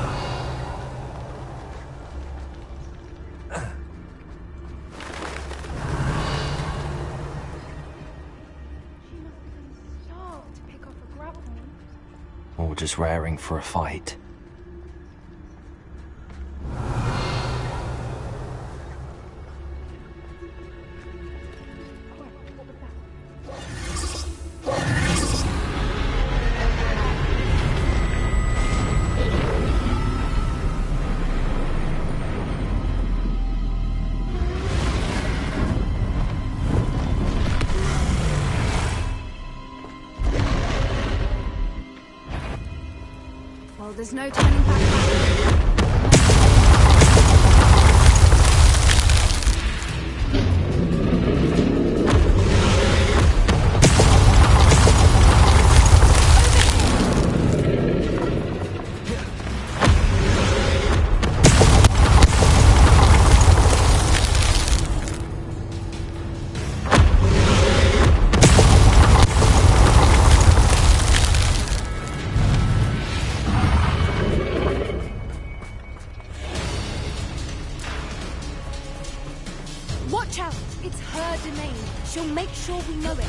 Or just raring for a fight. Well, there's no turning back now. Watch out! It's her domain. She'll make sure we know it.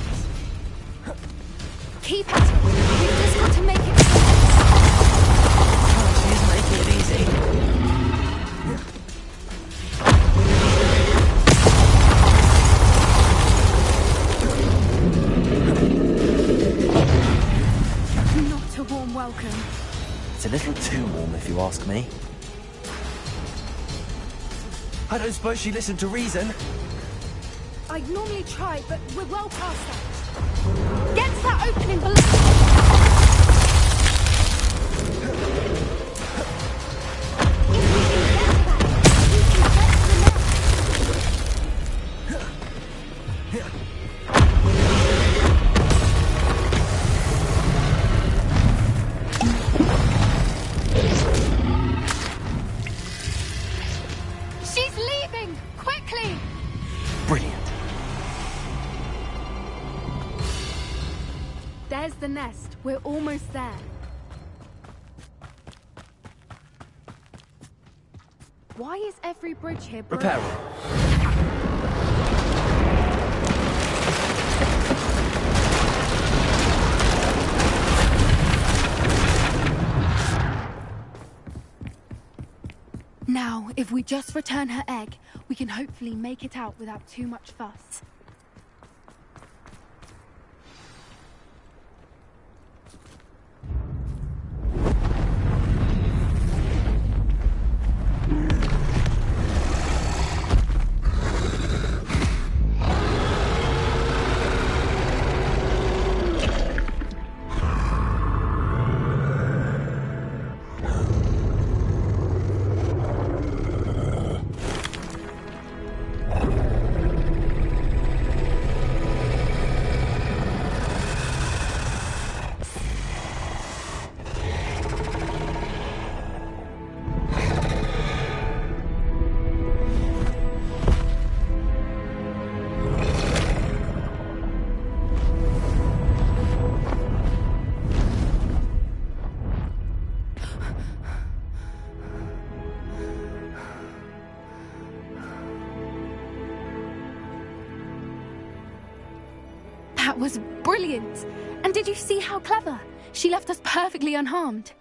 Keep at it. We've just got to make it She's making it easy. not a warm welcome. It's a little too warm, if you ask me. I don't suppose she listened to reason. I'd normally try, but we're well past that. Get to that opening below. She's leaving! Quickly! Brilliant. There's the nest. We're almost there. Why is every bridge here broken? Repair it. Now, if we just return her egg, we can hopefully make it out without too much fuss. That was brilliant! And did you see how clever? She left us perfectly unharmed.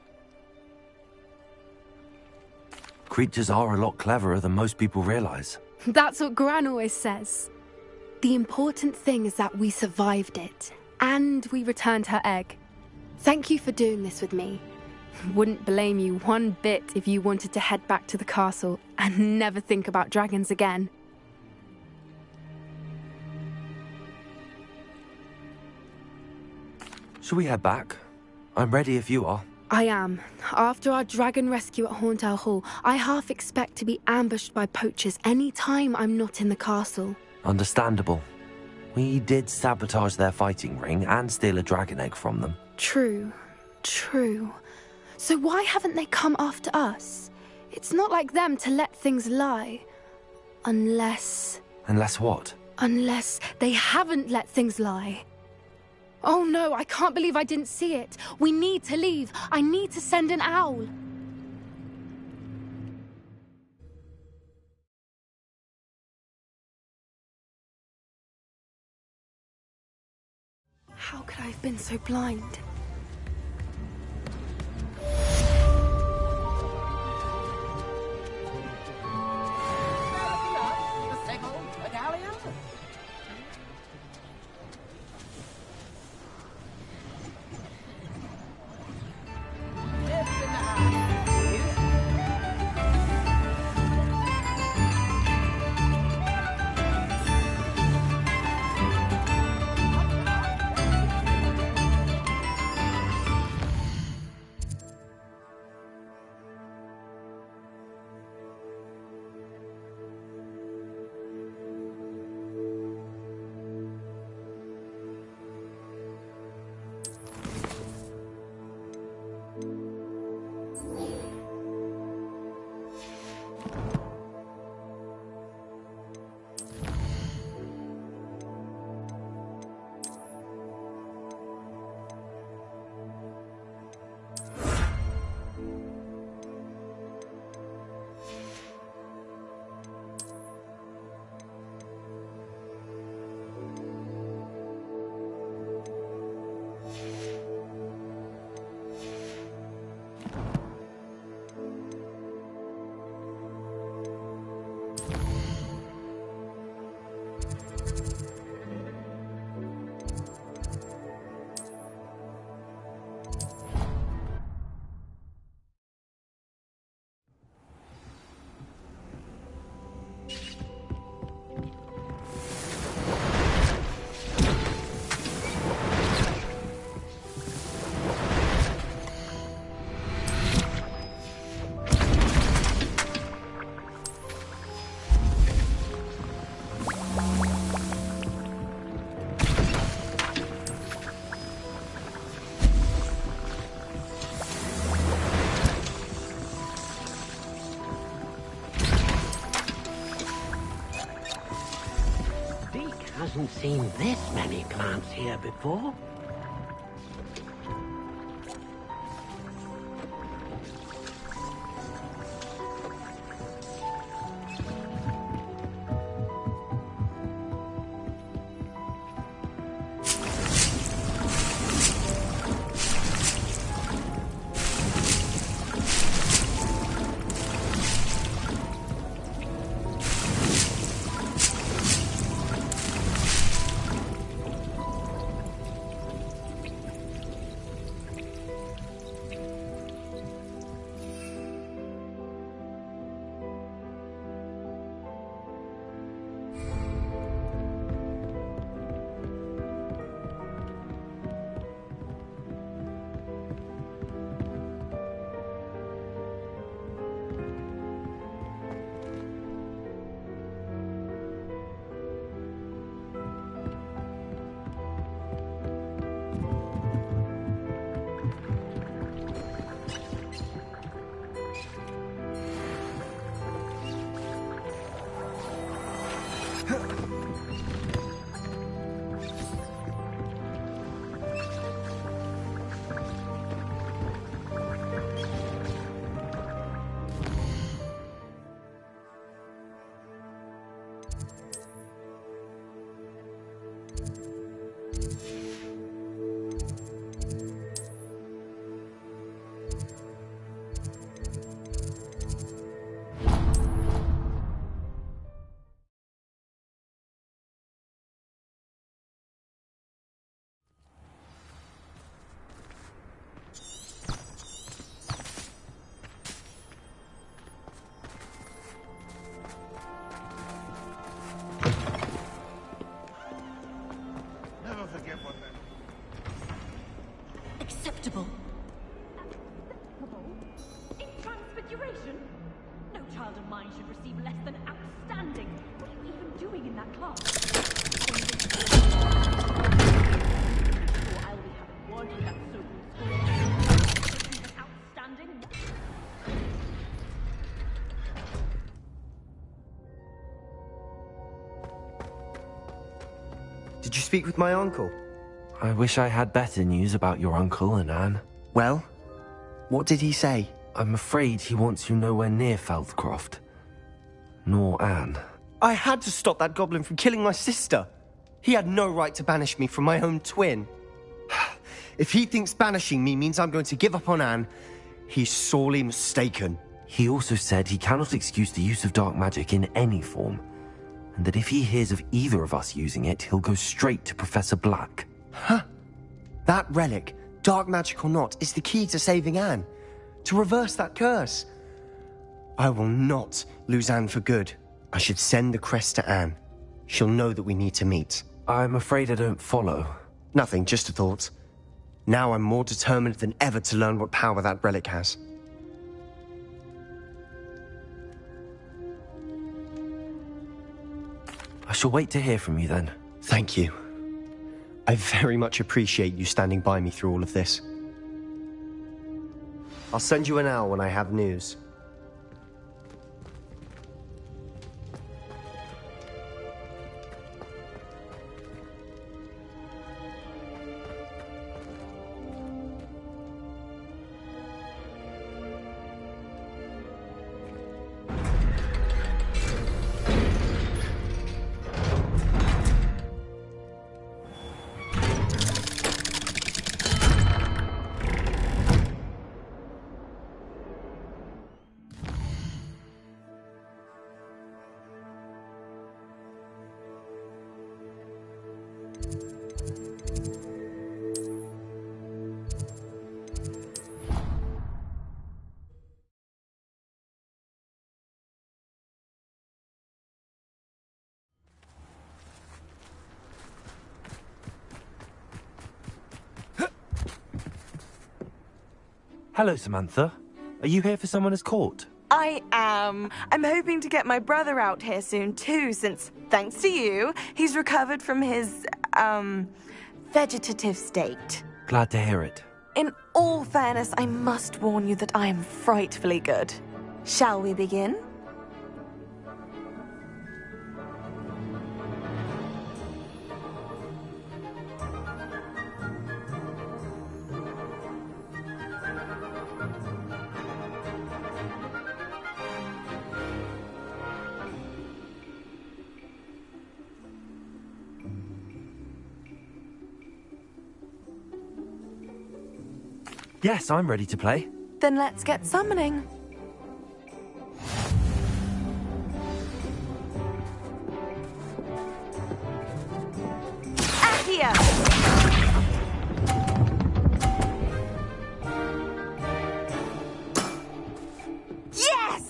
Creatures are a lot cleverer than most people realize. That's what Gran always says. The important thing is that we survived it, and we returned her egg. Thank you for doing this with me. Wouldn't blame you one bit if you wanted to head back to the castle and never think about dragons again. Shall we head back? I'm ready if you are. I am. After our dragon rescue at Hauntow Hall, I half expect to be ambushed by poachers any time I'm not in the castle. Understandable. We did sabotage their fighting ring and steal a dragon egg from them. True. True. So why haven't they come after us? It's not like them to let things lie. Unless... Unless what? Unless they haven't let things lie. Oh no, I can't believe I didn't see it. We need to leave. I need to send an owl. How could I have been so blind? Hasn't seen this many plants here before. Acceptable. Acceptable? In Transfiguration? No child of mine should receive less than outstanding. What are you even doing in that class? Sure, I'll be having word with that so-called school. Outstanding? Did you speak with my uncle? I wish I had better news about your uncle and Anne. Well, what did he say? I'm afraid he wants you nowhere near Feldcroft. Nor Anne. I had to stop that goblin from killing my sister. He had no right to banish me from my own twin. If he thinks banishing me means I'm going to give up on Anne, he's sorely mistaken. He also said he cannot excuse the use of dark magic in any form, and that if he hears of either of us using it, he'll go straight to Professor Black. Huh? That relic, dark magic or not, is the key to saving Anne. To reverse that curse. I will not lose Anne for good. I should send the crest to Anne. She'll know that we need to meet. I'm afraid I don't follow. Nothing, just a thought. Now I'm more determined than ever to learn what power that relic has. I shall wait to hear from you then. Thank you. I very much appreciate you standing by me through all of this. I'll send you an owl when I have news. Hello, Samantha. Are you here for someone as court? I am. I'm hoping to get my brother out here soon too, since, thanks to you, he's recovered from his, vegetative state. Glad to hear it. In all fairness, I must warn you that I am frightfully good. Shall we begin? Yes, I'm ready to play. Then let's get summoning. Accio! Yes!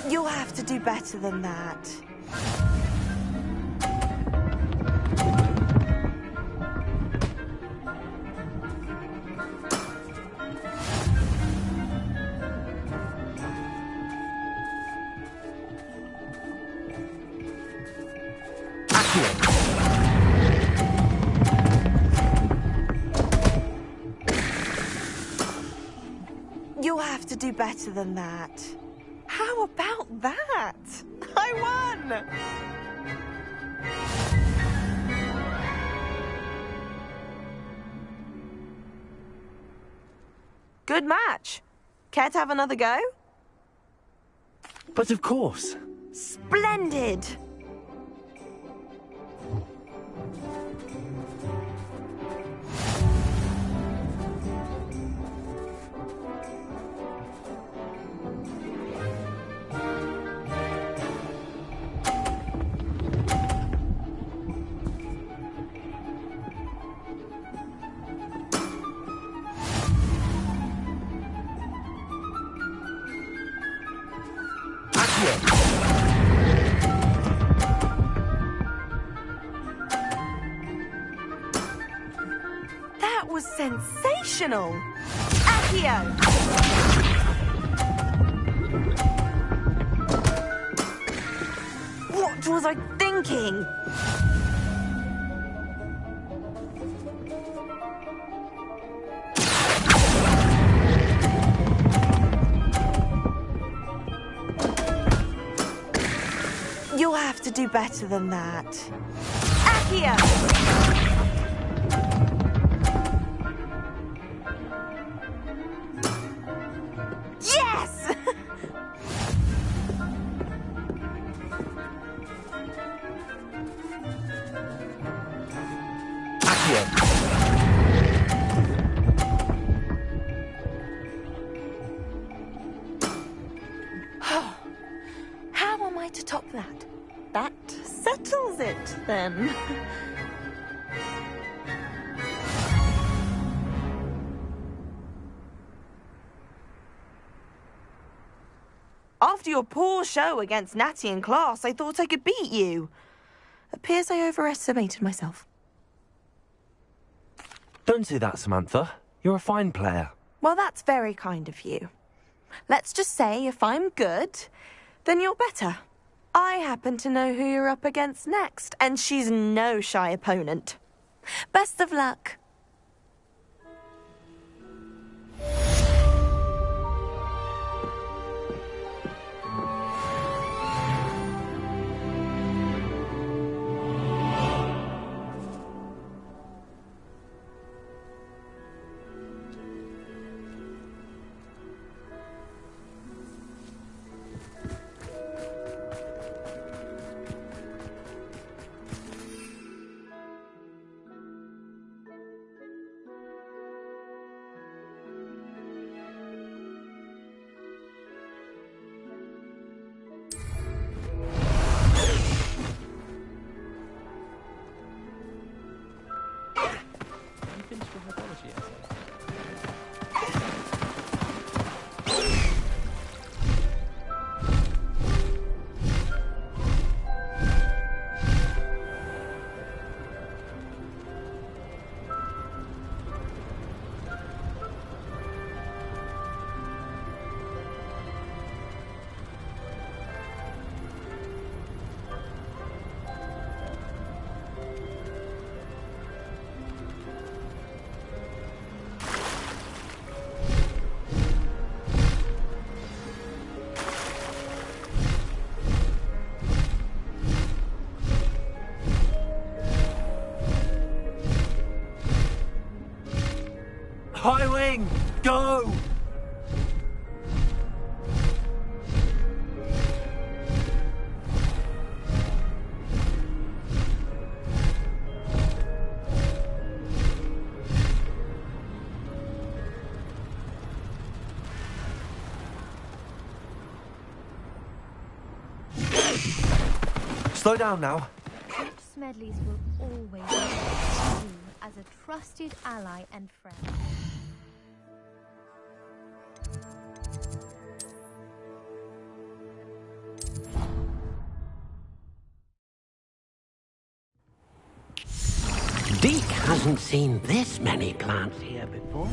You'll have to do better than that. You'll have to do better than that. How about that? I won! Good match. Care to have another go? But of course. Splendid! That was sensational! Accio! What was I thinking? You'll have to do better than that. Accio! Yes! How am I to top that? That settles it, then. After your poor show against Natty in class, I thought I could beat you. Appears I overestimated myself. Don't say that, Samantha. You're a fine player. Well, that's very kind of you. Let's just say if I'm good, then you're better. I happen to know who you're up against next, and she's no shy opponent. Best of luck. High wing, go! Slow down now. Coach Smedley's will always be there to you as a trusted ally and friend. Deke hasn't seen this many plants here before.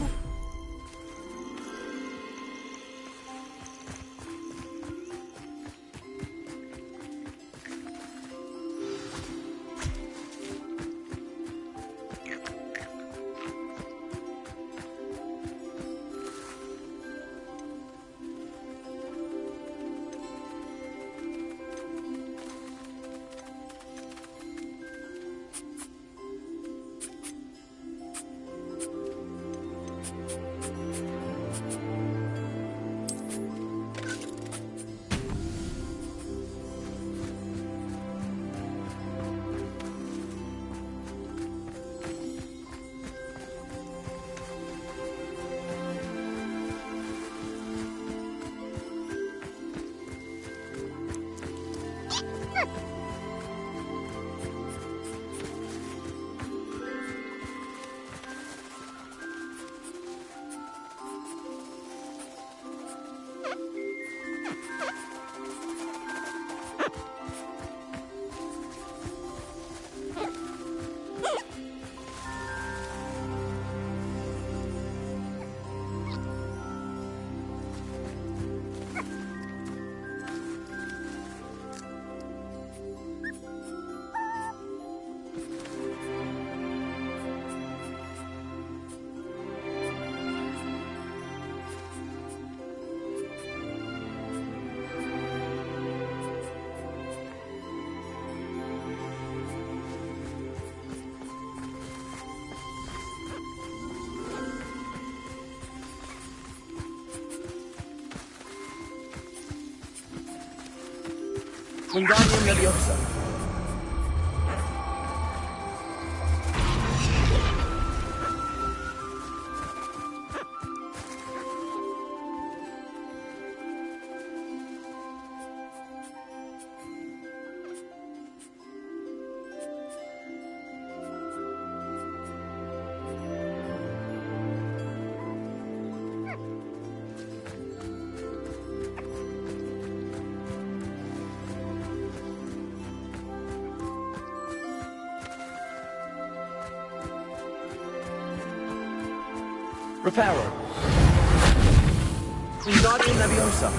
Wingardium Leviosa. Reparo. Wingardium Leviosa.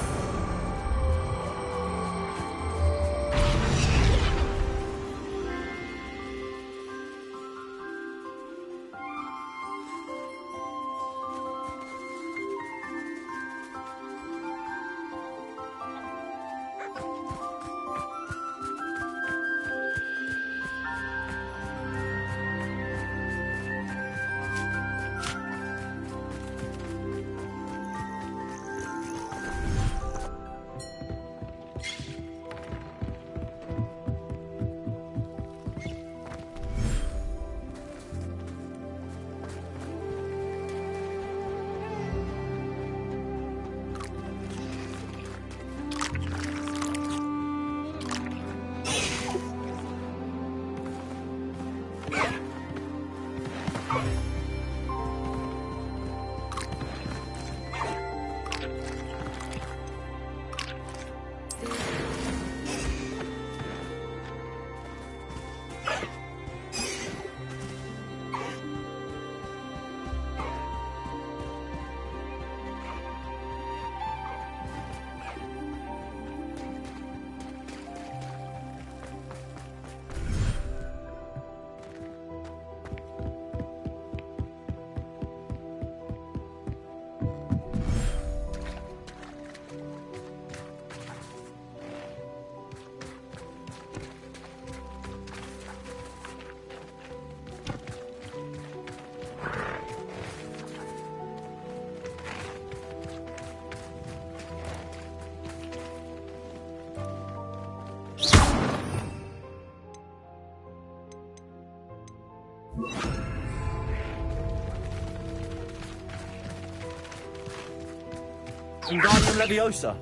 Wingardium Leviosa.